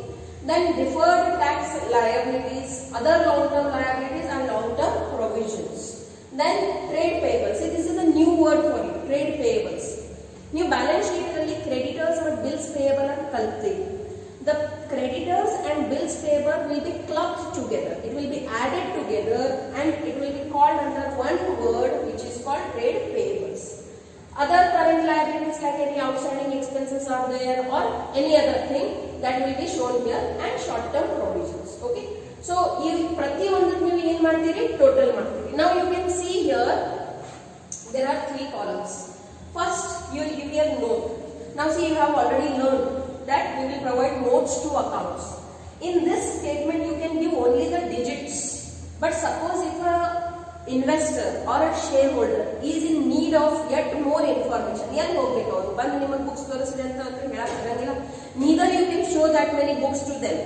Then deferred tax liabilities, other long term liabilities and long term provisions. provisions. Then trade payables. See, this is a new word for you. Trade payables. New balance sheet alli creditors or bills payable and kalteve. The creditors and bills payable will be clubbed together. It will be added together and it will be called under one word, which is called trade payables. Other current liabilities like any outstanding expenses are there or any other thing that will be shown here, and short term provisions. Okay. So prati ondu ನೀವು ಏನು ಮಾಡ್ತೀರಿ, total ಮಾಡ್ತೀರಿ. Now you can see here there are 3 columns. First you will give your note. Now see, you have already learned that we will provide notes to accounts. In this statement you can give only the digits, but suppose if a investor or a shareholder is in need of yet more information, ಏನು ಹೋಗಬೇಕು ಅವರು ಬಂದು ನಿಮ್ಮ books ತೋರಿಸಿದೆ ಅಂತ ಅಂದ್ರೆ ಹೇಳಕ್ ಆಗಂಗಿಲ್ಲ. Neither you can show that many books to them.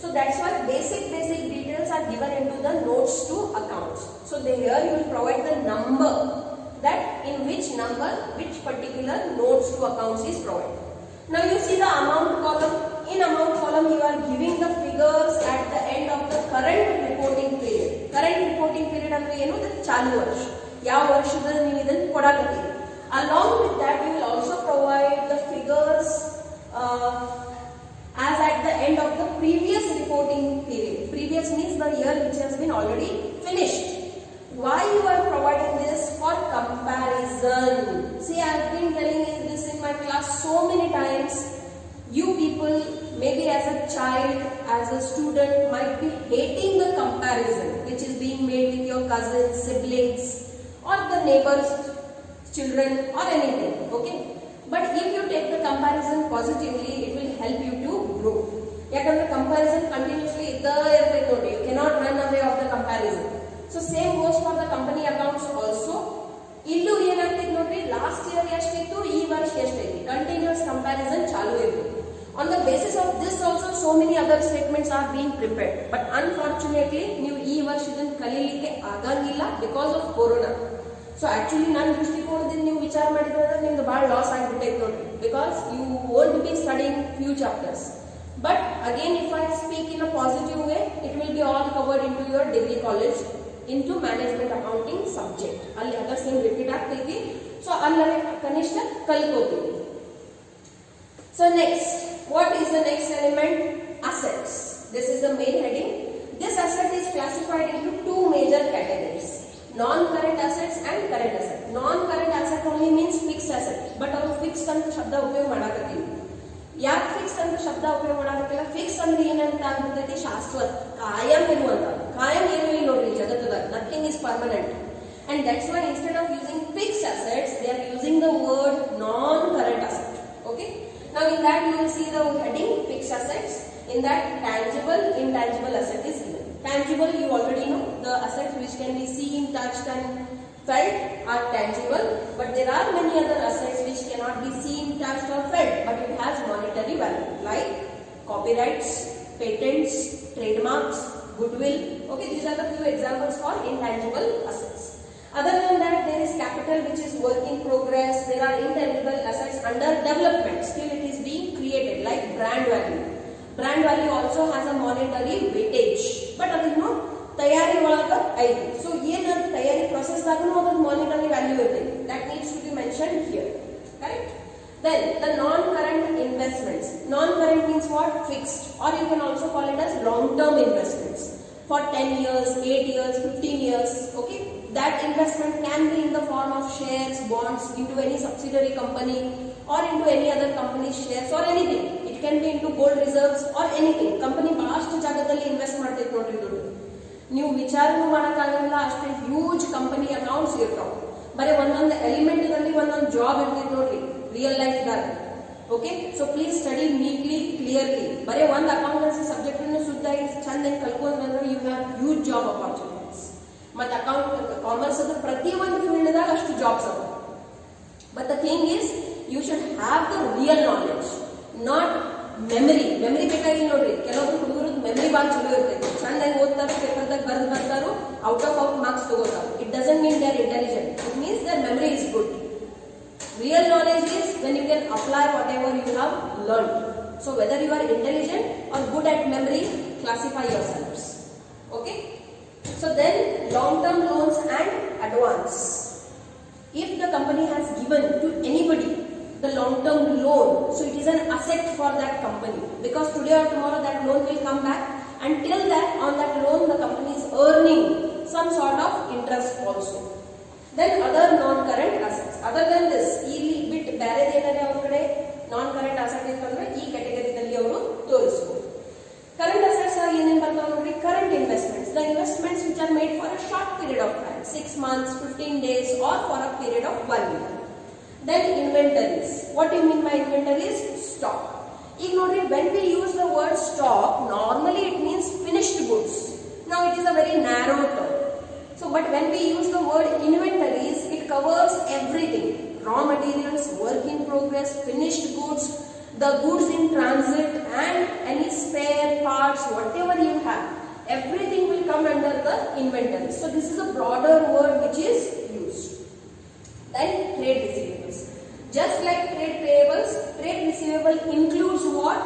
So that's why basic details are given into the notes to accounts. So here you will provide the number, that in which number which particular notes to accounts is provided. Now you see the amount column. In amount column you are giving the figures at the end of the current reporting period. Current reporting period ಅಂದ್ರೆ ಏನು, the ಚಾಲು ವರ್ಷ, ಯಾವ ವರ್ಷದಲ್ಲಿ ನೀವು ಇದನ್ನು ಕೊಡಾಕತ್ತೀರಿ. Along with that you will also provide the figures as at the end of the previous reporting period. Previous means the year which has been already finished. Why you are providing this? For comparison. See, I have been telling you this in my class so many times. You people, maybe as a child, as a student, might be hating the comparison which is being made with your cousins, siblings, or the neighbors' children, or anything. Okay, but if you take the comparison positively, it will help you to grow. Yakandre comparison continuously idda irಬೇಕು ನೋಡಿ. You cannot run away of the comparison. So same goes for the company accounts also. ಇಲ್ಲೂ ಏನಾಗ್ತಿದೆ ನೋಡ್ರಿ, last year ಎಷ್ಟಿತ್ತು, ಈ ವರ್ಷ ಎಷ್ಟೈತಿ, continuous comparison ಚಾಲು ಇರುತ್ತೆ. On the basis of this also so many other statements are being prepared, but unfortunately ನೀವು ಈ ವರ್ಷ ಇದನ್ನು ಕಲಿಯಲಿಕ್ಕೆ ಆಗಂಗಿಲ್ಲ because of corona. So actually ನನ್ನ ದೃಷ್ಟಿಕೋನದಿಂದ ನೀವು ವಿಚಾರ ಮಾಡಿದ್ರೆ ನಿಮ್ದು ಬಹಳ ಲಾಸ್ ಆಗಿಬಿಟ್ಟೈತೆ ನೋಡ್ರಿ, because you won't be studying few chapters. But again, if I speak in a positive way, it will be all covered into your degree college, into management accounting subject. ಅಲ್ಲಿ other same repeat ಆಗ್ತೈತಿ. So ಅಲ್ಲೇ ಕನಿಷ್ಠ ಕಲ್ಕೋತೀವಿ. So next, what is the next element? Assets. This is the main heading. This asset is classified into 2 major categories: non-current assets and current asset. Non-current asset only means fixed asset, but ಅವರು fixed ಅಂತ ಶಬ್ದ ಉಪಯೋಗ ಮಾಡಾಕತ್ತೀವಿ. ಯಾಕೆ fix ಅಂತ ಶಬ್ದ ಉಪಯೋಗ ಮಾಡಾಕತ್ತಿಲ್ಲ? Fix ಅಂದ್ರೆ ಏನಂತ ಆಗ್ಬಿಟ್ಟೈತಿ, ಶಾಶ್ವತ, ಕಾಯಂ ಇರುವಂತ. ಕಾಯಂ ಏನು ಇಲ್ಲ ನೋಡ್ರಿ ಜಗತ್ತದಾಗ, nothing is permanent. And that's why instead of using fixed assets, they are using the word non-current asset. Okay. Now in that you will see the heading fixed assets. In that tangible, intangible asset is given. Tangible you already know, the assets which can be seen, touched and felt are tangible, but there are many other assets which cannot be seen, touched or felt, but it has monetary value, like copyrights, patents, trademarks, goodwill. Okay, these are the few examples for intangible assets. Other than that, there is capital which is work in progress. There are intangible assets under development, still it is being created, like brand value. Brand value also has a monetary weightage, but adinu ತಯಾರಿ ಒಳಗ ಐತಿ. So ಏನಂತ ತಯಾರಿ process ಆಗನು ಅದರ monetary value ಇರ್ತೈತಿ. That needs to be mentioned here. Correct? Then the non-current investments. Non-current means what? Fixed, or you can also call it as long-term investments for 10 years, 8 years, 15 years. Okay, that investment can be in the form of shares, bonds into any subsidiary company or into any other company's shares or anything. It can be into gold reserves or anything. Company ಬಹಳಷ್ಟು ಜಾಗದಲ್ಲಿ invest ಮಾಡ್ತೈತೆ ನೋಡ್ರಿ ದುಡ್ಡು. ನೀವು ವಿಚಾರನೂ ಮಾಡೋಕ್ಕಾಗಲ್ಲ, ಅಷ್ಟೇ huge company accounts ಇರ್ತಾವೆ. ಬರೀ ಒಂದೊಂದು ಎಲಿಮೆಂಟ್ದಲ್ಲಿ ಒಂದೊಂದು ಜಾಬ್ ಇರ್ತೈತೆ ನೋಡ್ರಿ ರಿಯಲ್ ಲೈಫ್ದಾಗ. Okay, so please study neatly, clearly. ಬರೀ ಒಂದು ಅಕೌಂಟೆನ್ಸಿ ಸಬ್ಜೆಕ್ಟ್ ಸುದ್ದ ಚಂದ ಕಲ್ಕೊಂಡ್ರೆ you have huge job opportunities. ಮತ್ತು ಕಾಮರ್ಸ್ ಅದ್ರ ಪ್ರತಿ ಒಂದು ಫೀಲ್ಡ್ದಾಗ ಅಷ್ಟು ಜಾಬ್ಸ್ ಅದ. But the thing is you should have the real knowledge, not memory. Memory ಬೇಕಾಗಿಲ್ಲ ನೋಡ್ರಿ. ಕೆಲವೊಂದು ಹುಡುಗರು ಮೆಮರಿ ಭಾಳ ಚಲೋ ಇರ್ತೈತಿ, ಚಂದಾಗಿ ಓದ್ತಾರೆ, ಪೇಪರ್ದಾಗ ಬರೆದು ಬರ್ತಾರೋ, ಔಟ್ ಆಫ್ ಮಾರ್ಕ್ಸ್ ತಗೋತಾರೆ. It doesn't mean they are intelligent, it means their memory is good. Real knowledge is when you can apply whatever you have learned. So whether you are intelligent or good at memory, classify yourselves. Okay. So then long-term loans advance. If the company has given to anybody the long-term loan, so it is an asset for that company, because today or tomorrow that loan will come back, and till that on that loan the company is earning some sort of interest also. Then other non-current assets. Other than this, ಇಲ್ಲಿ ಬಿಟ್ಟು ಬೇರೆದು ಏನಾದ್ರೆ ಅವ್ರ ಕಡೆ ನಾನ್ current asset ಇರ್ತಂದ್ರೆ ಈ ಕ್ಯಾಟಗರಿನಲ್ಲಿ ಅವರು ತೋರಿಸಬಹುದು. Current assets are ಏನೇನು ಬರ್ತಾವೆ ನೋಡಿ, current investments, the investments which are made for a short period of time, 6 months, 15 days or for a period of 1 year. Then inventories. What do you mean by inventories? Stock. ಈಗ ನೋಡ್ರಿ, when we use the word stock, normally it means finished goods. Now it is a very narrow term. So but when we use the word inventories, it covers everything: raw materials, work in progress, finished goods, the goods in transit, and any spare parts, whatever you have, everything will come under the inventory. So this is a broader word which is used. Then trade receivables. Just like trade payables, trade receivable includes what?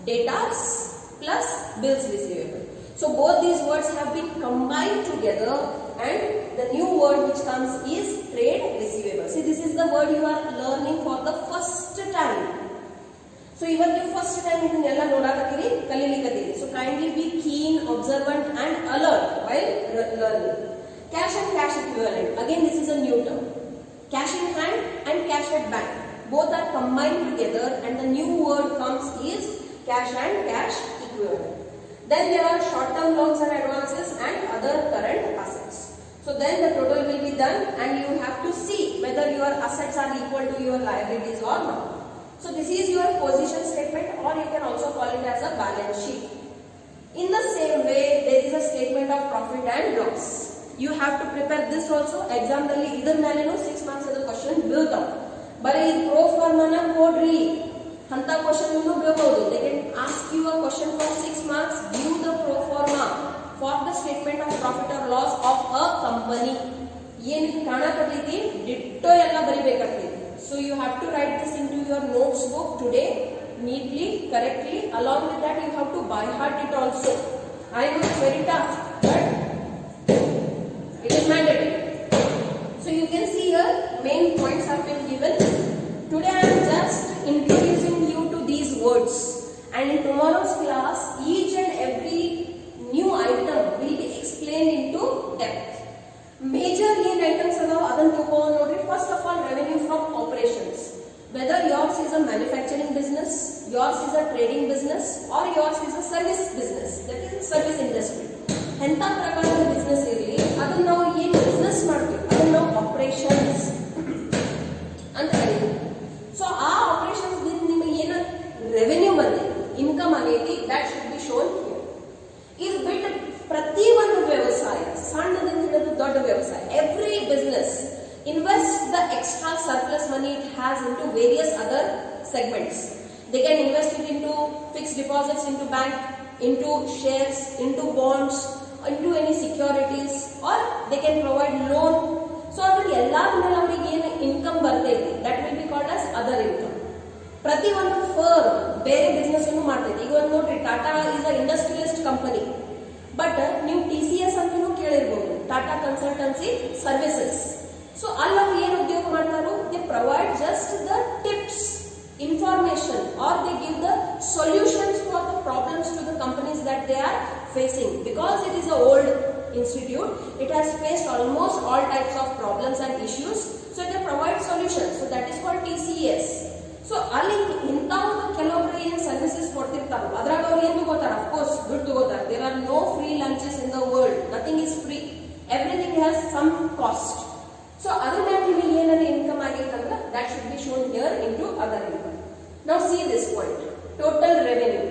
Debtors plus bills receivable. So both these words have been combined together, and the new word which comes is trade receivable. See, this is the word you are learning for the first time. So even the first time idannella nodakatiri, kalilikatiri. So kindly be keen, observant and alert while learning. Cash and cash equivalent. Again, this is a new term. Cash in hand and cash at bank. Both are combined together, and the new word comes is cash and cash equivalent. Then there are short-term loans and advances and other current assets. So then the total will be done, and you have to see whether your assets are equal to your liabilities or not. So this is your position statement, or you can also call it as a balance sheet. In the same way, there is a statement of profit and loss. You have to prepare this also. Exam dalli idar melenu 6 marks adu question bೀಳ್ತಾವ. ಬರೀ pro forma na ಕೊಡ್ರಿ ಅಂತ question ಇನ್ನೂ ಬೀಳಬಹುದು. They can ask you a question for 6 marks. Give the pro forma for the statement of profit or loss of a company. ಏನು ಕಾಣಕತ್ತೈತಿ ditto ಎಲ್ಲ ಬರಿಬೇಕಾಗ್ತೈತಿ. So you have to write this into your notes book today neatly, correctly. Along with that, you have to by heart it also. I know it's very tough, but it is mandatory. So you can see here main points have been given. Today I am just introducing you to these words, and in tomorrow's class each and every new item will be explained into depth. Major lean items are adan toko nodri. First of all, revenue from operations. Whether yours is a manufacturing business, yours is a trading business, or yours is a service business, that is service industry. ಎಂತ ಪ್ರಕಾರದ business ಇರಲಿ, ಅದನ್ನ ನಾವು ಏನು business ಮಾಡ್ತೀವಿ ಅದನ್ನ ನಾವು operations ಅಂತ ಕರೀತೀವಿ. ಸೊ ಆ ಆಪರೇಷನ್ಸ್ ನಿಮಗೆ ಏನು ರೆವೆನ್ಯೂ ಬಂದಿದೆ, ಇನ್ಕಮ್ ಆಗೈತಿ, that should be shown here. ಇದು ಬಿಟ್ಟು ಪ್ರತಿ ಒಂದು ವ್ಯವಸಾಯ, ಸಣ್ಣದಿಂದ ಹಿಡಿದು ದೊಡ್ಡ ವ್ಯವಸಾಯ, every business invest the extra surplus money it has into various other segments. They can invest it into fixed deposits into bank, into shares, into bonds, into any securities, or they can provide loan. So adri ellada mele avರಿಗೆ ಏನು income ಬರ್ತೈತಿ, that will be called as other income. ಪ್ರತಿ ಒಂದು firm ಬೇರೆ business ಅನ್ನು ಮಾಡ್ತೈತಿ. ಈಗ ಒಂದು ನೋಡ್ರಿ, Tata is a industrialist company, but ನೀವು TCS ಅಂತಲೂ ಕೇಳಿರಬಹುದು, Tata consultancy services. So all of ಏನು ಉದ್ಯೋಗ ಮಾಡ್ತಾರೋ, they provide just the tips, information, or they give the solutions for the problems to the companies that they are facing. Because it is an old institute, it has faced almost all types of problems and issues, so they provide solutions. So that is called TCS. So ಅಲ್ಲಿ ಇಂತ ಒಂದು ಕೆಲವೊಬ್ಬರು ಏನು services ಕೊಡ್ತಿರ್ತಾರೋ ಅದ್ರಾಗ ಅವ್ರು ಏನು ತಗೋತಾರ, of course ದುಡ್ಡು ತಗೋತಾರ. There are no free lunches in the world, nothing is free, everything has some cost. So other than ನಿಮಗೆ ಏನಾರ income ಆಗಿರ್ತಂದ್ರೆ that should be shown here into other income. Now see this point, total revenue.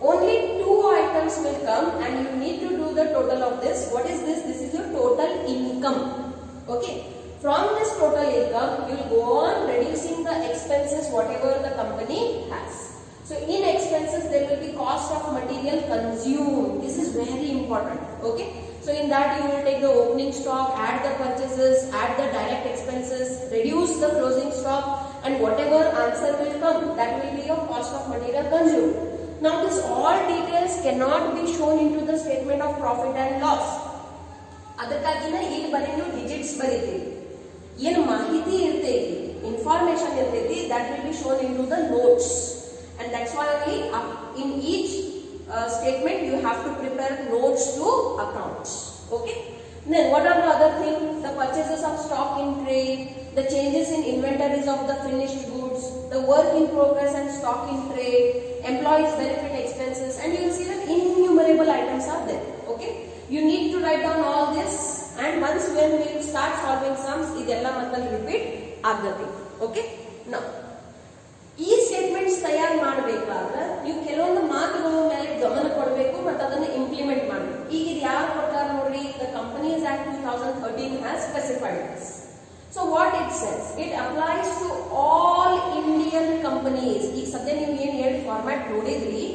Only two items will come and you need to do the total of this. What is this? This is your total income. Okay. From this total income, you will go on reducing the expenses whatever the company has. So in expenses there will be cost of material consumed. This is very important. Okay. So in that you will take the opening stock, add the purchases, add the direct expenses, reduce the closing stock, and whatever answer will come, that will be your cost of material consumed. Now this all details cannot be shown into the statement of profit and loss. ಅದಕ್ಕಾಗಿನ ಇಲ್ಲಿ ಬರೀ ನೀವು digits ಬರೀತೀರಿ. ಏನು ಮಾಹಿತಿ ಇರ್ತೈತಿ, information ಇರ್ತೈತಿ, that will be shown into the notes. And that's why only in each statement you have to prepare notes to accounts. Okay. Then what are the other things? The purchases of stock in trade, the changes in inventories of the finished goods, the work in progress and stock in trade, employees benefit expenses, and you will see that innumerable items are there. Okay. You need to write down all this, and once when we will start solving sums, idella matal repeat agate. Okay. Now ಈ statements ತಯಾರು ಮಾಡಬೇಕಾದ್ರೆ ನೀವು ಕೆಲವೊಂದು ಮಾತುಗಳ ಮೇಲೆ ಗಮನ ಕೊಡಬೇಕು ಮತ್ತು ಅದನ್ನ ಇಂಪ್ಲಿಮೆಂಟ್ ಮಾಡಬೇಕು. ಈಗ ಇದು ಯಾರು ಕೊಡ್ತಾರೆ ನೋಡ್ರಿ, the companies act 2013 has specified this. So what it says, it applies to all Indian companies. ಈಗ ಸದ್ಯ ನೀವು ಏನು ಹೇಳಿ ಫಾರ್ಮ್ಯಾಟ್ ನೋಡಿದ್ರಿ,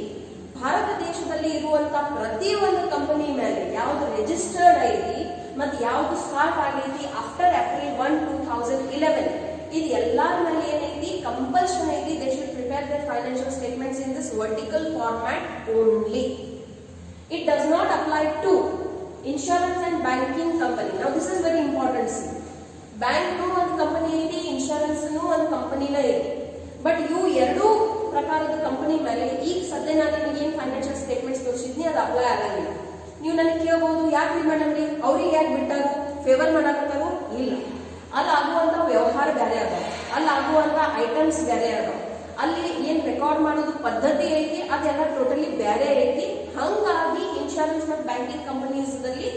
ಭಾರತ ದೇಶದಲ್ಲಿ ಇರುವಂತ ಪ್ರತಿಯೊಂದು ಕಂಪನಿ ಮೇಲೆ ಯಾವ್ದು ರಿಜಿಸ್ಟರ್ಡ್ ಐತಿ ಮತ್ತು ಯಾವ್ದು ಸ್ಟಾರ್ಟ್ ಆಗೈತಿ ಆಫ್ಟರ್ ಏಪ್ರಿಲ್ 1, 2011, ಇದು ಎಲ್ಲಾರ ಮೇಲೆ ಏನೈತಿ ಕಂಪಲ್ಷನ್ ಐತಿ, they should prepare their financial statements in this vertical format only. It does not apply to insurance and banking company. Now this is very important. See, bank nu ಒಂದು company ಐತಿ, insurance ನು ಒಂದು ಕಂಪನಿನ ಐತಿ, but ಇವು ಎರಡು ಪ್ರಕಾರದ company ಮೇಲೆ ಈಗ ಸದ್ಯ ನಾನು ನಿಮಗೆ ಏನು ಫೈನಾನ್ಷಿಯಲ್ ಸ್ಟೇಟ್ಮೆಂಟ್ಸ್ ತೋರಿಸಿದ್ನಿ ಅದು ಅಪ್ಲೈ ಆಗಂಗಿಲ್ಲ. ನೀವು ನನಗೆ ಕೇಳಬಹುದು, ಯಾಕೆ ಮೇಡಮ್ ರೀ ಅವ್ರಿಗೆ ಯಾಕೆ ಬಿಟ್ಟಾರು, ಫೇವರ್ ಮಾಡಾಕತ್ತಾರು? ಇಲ್ಲ, ಅಲ್ಲಿ ಆಗುವಂತ ವ್ಯವಹಾರ ಬೇರೆ ಅದಾವ, ಅಲ್ಲಿ ಆಗುವಂತ ಐಟಮ್ಸ್ ಬೇರೆ ಅದಾವ, ಅಲ್ಲಿ ಏನ್ ರೆಕಾರ್ಡ್ ಮಾಡೋದು ಪದ್ಧತಿ ಐತಿ ಅದೆಲ್ಲ ಟೋಟಲಿ ಬೇರೆ ಐತಿ. ಹಂಗಾಗಿ ಇನ್ಶೂರೆನ್ಸ್ ಮತ್ತು ಬ್ಯಾಂಕಿಂಗ್ ಕಂಪನೀಸ್ ದಲ್ಲಿ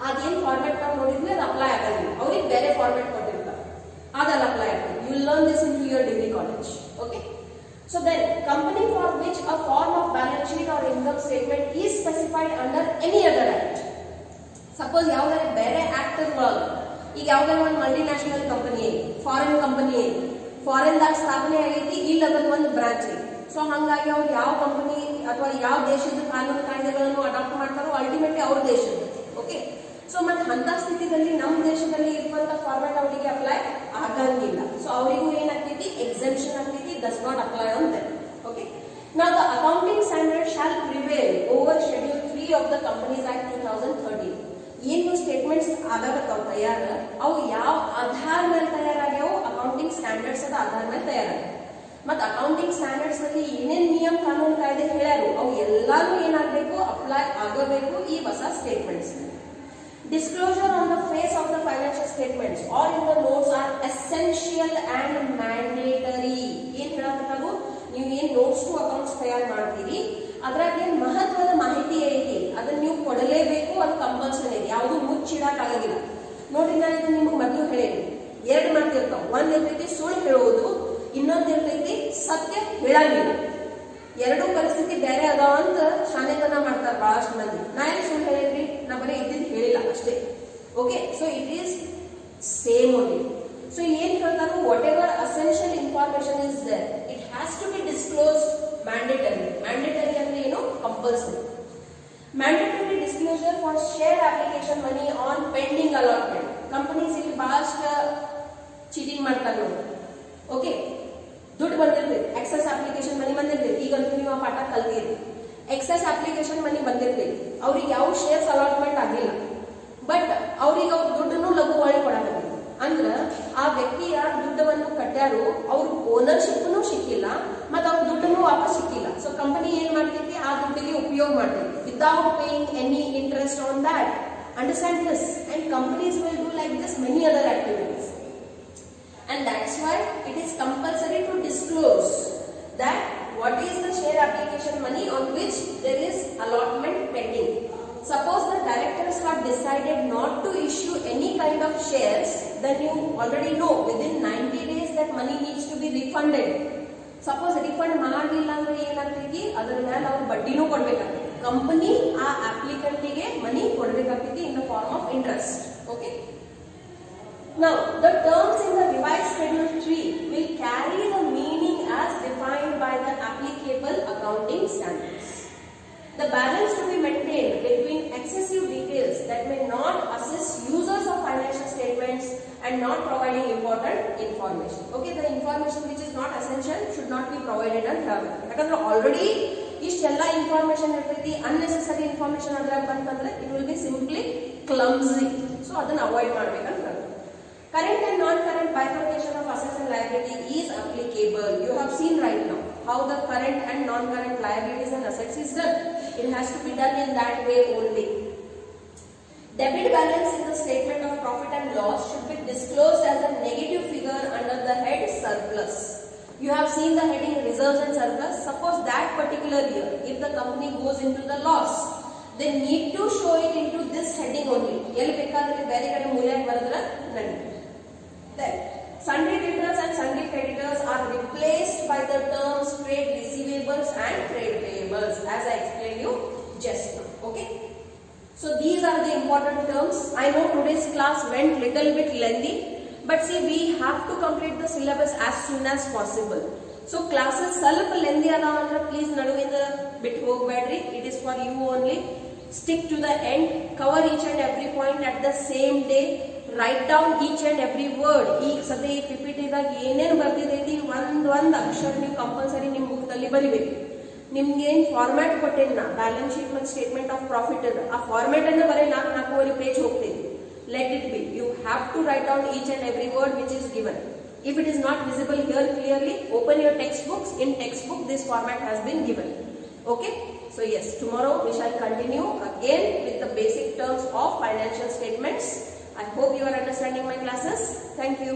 ಅದೇನ್ ಫಾರ್ಮೆಟ್ ನಾವು ನೋಡಿದ್ವಿ ಅದು ಅಪ್ಲೈ ಆಗಲ್ಲ, ಅವ್ರಿಗೆ ಬೇರೆ ಫಾರ್ಮೆಟ್ ಕೊಟ್ಟಿರ್ತಾರೆ, ಅದೆಲ್ಲ ಅಪ್ಲೈ ಆಗ್ತದೆ. You will learn this into your degree college. Okay. So then, company for which a form of balance sheet or income statement is specified under any other act. Suppose ಯಾವ್ದಾರ ಬೇರೆ act ಒಳಗೆ ಈಗ ಯಾವ್ದಾರ ಒಂದು multinational company ಐತಿ, foreign company ಐತಿ, foreign ದಾಗ ಸ್ಥಾಪನೆ ಆಗೈತಿ, ಇಲ್ಲಿ ಅದರ ಒಂದು ಬ್ರಾಂಚ್ ಐತಿ. ಸೊ ಹಂಗಾಗಿ ಅವ್ರು ಯಾವ ಕಂಪನಿ ಅಥವಾ ಯಾವ ದೇಶದ ಕಾನೂನು ಕಾಯ್ದೆಗಳನ್ನು ಅಡಾಪ್ಟ್ ಮಾಡ್ತಾರೋ ಅಲ್ಟಿಮೇಟ್ಲಿ ಅವ್ರ ದೇಶದ. ಓಕೆ. ಸೊ ಮತ್ತೆ ಅಂತ ಸ್ಥಿತಿಯಲ್ಲಿ ನಮ್ಮ ದೇಶದಲ್ಲಿ ಇರುವಂತ ಫಾರ್ಮ್ಯಾಟ್ ಅವರಿಗೆ ಅಪ್ಲೈ ಆಗಂಗಿಲ್ಲ. ಸೊ ಅವರಿಗೂ ಏನಾಗ್ತೈತಿ, ಎಕ್ಸೆಂಪ್ಷನ್ ಆಗ್ತೈತಿ, does not apply on them. Okay. Now the accounting standard shall prevail over Schedule 3 of the Companies Act 2013. ಏನು ಸ್ಟೇಟ್ಮೆಂಟ್ಸ್ ಆಗತ್ತಾವ ತಯಾರ, ಅವು ಯಾವ ಆಧಾರ ಮೇಲೆ ತಯಾರಾಗ್ಯಾವ, ಅಕೌಂಟಿಂಗ್ ಸ್ಟ್ಯಾಂಡರ್ಡ್ಸ್ ಅದ ಆಧಾರ ಮೇಲೆ ತಯಾರಾಗ್ಯಾವ. ಮತ್ತು ಅಕೌಂಟಿಂಗ್ ಸ್ಟ್ಯಾಂಡರ್ಡ್ಸ್ ಅಲ್ಲಿ ಏನೇನ್ ನಿಯಮ ಕಾನೂನು ಕಾಯ್ದೆ ಹೇಳ್ಯಾರು ಅವು ಎಲ್ಲಾನು ಏನಾಗಬೇಕು, ಅಪ್ಲೈ ಆಗಬೇಕು ಈ ಹೊಸ statements. Disclosure on the face of the financial statements or in the notes are essential and mandatory. ಏನ್ ಹೇಳಕತ್ತಾರು, ನೀವು ಏನ್ ನೋಟ್ಸ್ ಟು ಅಕೌಂಟ್ಸ್ ತಯಾರು ಮಾಡ್ತೀರಿ ಅದ್ರಾಗ ಏನ್ ಮಹತ್ವದ ಮಾಹಿತಿ ಐತಿ ಅದನ್ನ ನೀವು ಕೊಡಲೇಬೇಕು, ಅದು ಕಂಪಲ್ಸರಿ ಐತಿ, ಯಾವುದು ಮುಚ್ಚಿಡಕ್ ಆಗಂಗಿಲ್ಲ. ನೋಡ್ರಿ, ನಾನು ಇದನ್ನ ನಿಮ್ಗೆ ಮೊದಲು ಹೇಳೇನಿ, ಎರಡು ಮಾತಿರ್ತಾವ, ಒಂದ್ ಇರ್ತೈತಿ ಸುಳ್ಳು ಹೇಳೋದು, ಇನ್ನೊಂದ್ ಇರ್ತೈತಿ ಸತ್ಯ ಹೇಳಂಗಿಲ್ಲ. ಎರಡೂ ಪರಿಸ್ಥಿತಿ ಬೇರೆ ಅದಾವ ಅಂತ ಶಾಲೆತನ ಮಾಡ್ತಾರೆ ಬಹಳಷ್ಟು ಮಂದಿ. ನಾ ಏನ್ ಸುಳ್ಳು ಹೇಳಿದ್ರಿ, ನಾ ಬರೀ ಇದ್ದಿದ್ದು ಹೇಳಿಲ್ಲ ಅಷ್ಟೇ. Okay. So it is same only. So ಏನ್ ಹೇಳ್ತಾರೋ, whatever essential information is there it has to be disclosed mandatory. Mandatory ಅಂದ್ರೆ ಏನು, compulsory. Mandatory disclosure for share application money on pending allotment. Companies ಇಲ್ಲಿ ಬಹಳಷ್ಟು cheating ಮಾಡ್ತಾರೆ ನೋಡಿ. Okay. ದುಡ್ಡು ಬಂದಿರ್ತೈತಿ, excess application money ಬಂದಿರ್ತೈತಿ, ಈಗಂತೂ ನೀವು ಆ ಪಾಠ ಕಲ್ತೀರಿ. ಎಕ್ಸೆಸ್ ಅಪ್ಲಿಕೇಶನ್ ಮನಿ ಬಂದಿರ್ತೈತಿ, ಅವ್ರಿಗೆ ಯಾವ ಶೇರ್ಸ್ ಅಲಾಟ್ಮೆಂಟ್ ಆಗಿಲ್ಲ, ಬಟ್ ಅವ್ರಿಗೆ ಅವ್ರ ದುಡ್ಡನ್ನು ಲಘು ಹೊಳಿ ಕೊಡಬೇಕು. ಅಂದ್ರ ಆ ವ್ಯಕ್ತಿ ಯಾರು ದುಡ್ಡವನ್ನು ಕಟ್ಟ್ಯಾರು ಅವ್ರ ಓನರ್ಶಿಪ್ ಸಿಕ್ಕಿಲ್ಲ ಮತ್ತು ಅವ್ರ ದುಡ್ಡನ್ನು ವಾಪಸ್ ಸಿಕ್ಕಿಲ್ಲ. ಸೊ ಕಂಪನಿ ಏನ್ ಮಾಡ್ತೈತಿ, ಆ ದುಡ್ಡಿಗೆ ಉಪಯೋಗ ಮಾಡ್ತೈತಿ without paying any interest on that. Understand this? And companies will do like this many other activities. And that's why it is compulsory to disclose that what is the share application money on which there is allotment pending. Suppose the directors have decided not to issue any kind of shares, then you already know within 90 days that money needs to be refunded. Suppose refund ಮಾಡಲಿಲ್ಲ ಅಂದ್ರೆ ಏನಾಗ್ತೈತಿ, ಅದರ ಮೇಲೆ ಅವ್ರು ಬಡ್ಡಿನೂ ಕೊಡ್ಬೇಕಾಗ್ತೈತಿ. Company ಆ ಅಪ್ಲಿಕೆಂಟಿಗೆ ಮನಿ ಕೊಡ್ಬೇಕಾಗ್ತೈತಿ in the form of interest. Okay. Now, the terms in the revised Schedule 3 will carry the meaning as defined by the applicable accounting standards. The balance to be maintained between excessive details that may not assist users of financial statements and not providing important information. Okay, the information which is not essential should not be provided and have. Because already ಇಷ್ಟೆಲ್ಲ information ಇರ್ತೈತಿ, unnecessary information ಅದ್ರಾಗ ಬಂತಂದ್ರೆ it will be simply clumsy. So ಅದನ್ನ avoid ಮಾಡಬೇಕಂತ. Current and non-current bifurcation of assets and liability is applicable. You have seen right now how the current and non-current liabilities and assets is done. It has to be done in that way only. Debit balance in the statement of profit and loss should be disclosed as a negative figure under the head surplus. You have seen the heading reserves and surplus. Suppose that particular year, if the company goes into the loss, they need to show it into this heading only. ಎಲ್ಲಿ ಬೇಕಾದ್ರೆ ಬೇರೆ ಕಡೆ ಮೂಲೆಯಾಗಿ ಬರೆದ್ರೆ ನಡೆಯುತ್ತೆ. Then sundry debtors and sundry creditors are replaced by the terms trade receivables and trade payables, as I explained you just now. Okay. So these are the important terms. I know today's class went little bit lengthy, but see, we have to complete the syllabus as soon as possible. So classes ಸ್ವಲ್ಪ lengthy adava andre please naduvinda bit hogbedri. It is for you only. Stick to the end. Cover each and every point at the same day. Write down each and every word. ಈಗ ಸದ್ಯ ಈ PPT ದಾಗ ಏನೇನು ಬರ್ದಿದೈತಿ ಒಂದ್ ಅಕ್ಷರ ನೀವು compulsory ನಿಮ್ಮ book ದಲ್ಲಿ ಬರಿಬೇಕು. ನಿಮ್ಗೆ ಏನ್ ಫಾರ್ಮ್ಯಾಟ್ ಕೊಟ್ಟೇನಿ ನಾ ಬ್ಯಾಲೆನ್ಸ್ ಶೀಟ್ ಮತ್ತು ಸ್ಟೇಟ್ಮೆಂಟ್ ಆಫ್ ಪ್ರಾಫಿಟ್ ಅದ ಆ ಫಾರ್ಮ್ಯಾಟ್ ಅನ್ನ ಬರೀ 4 ಪೇಜ್ ಹೋಗ್ತೇನೆ. Let it be. You have to write down each and every word which is given. If it is not visible here clearly, open your textbooks. In textbook, this format has been given. Okay? So yes, tomorrow we shall continue again with the basic terms of financial statements. I hope you are understanding my classes. Thank you.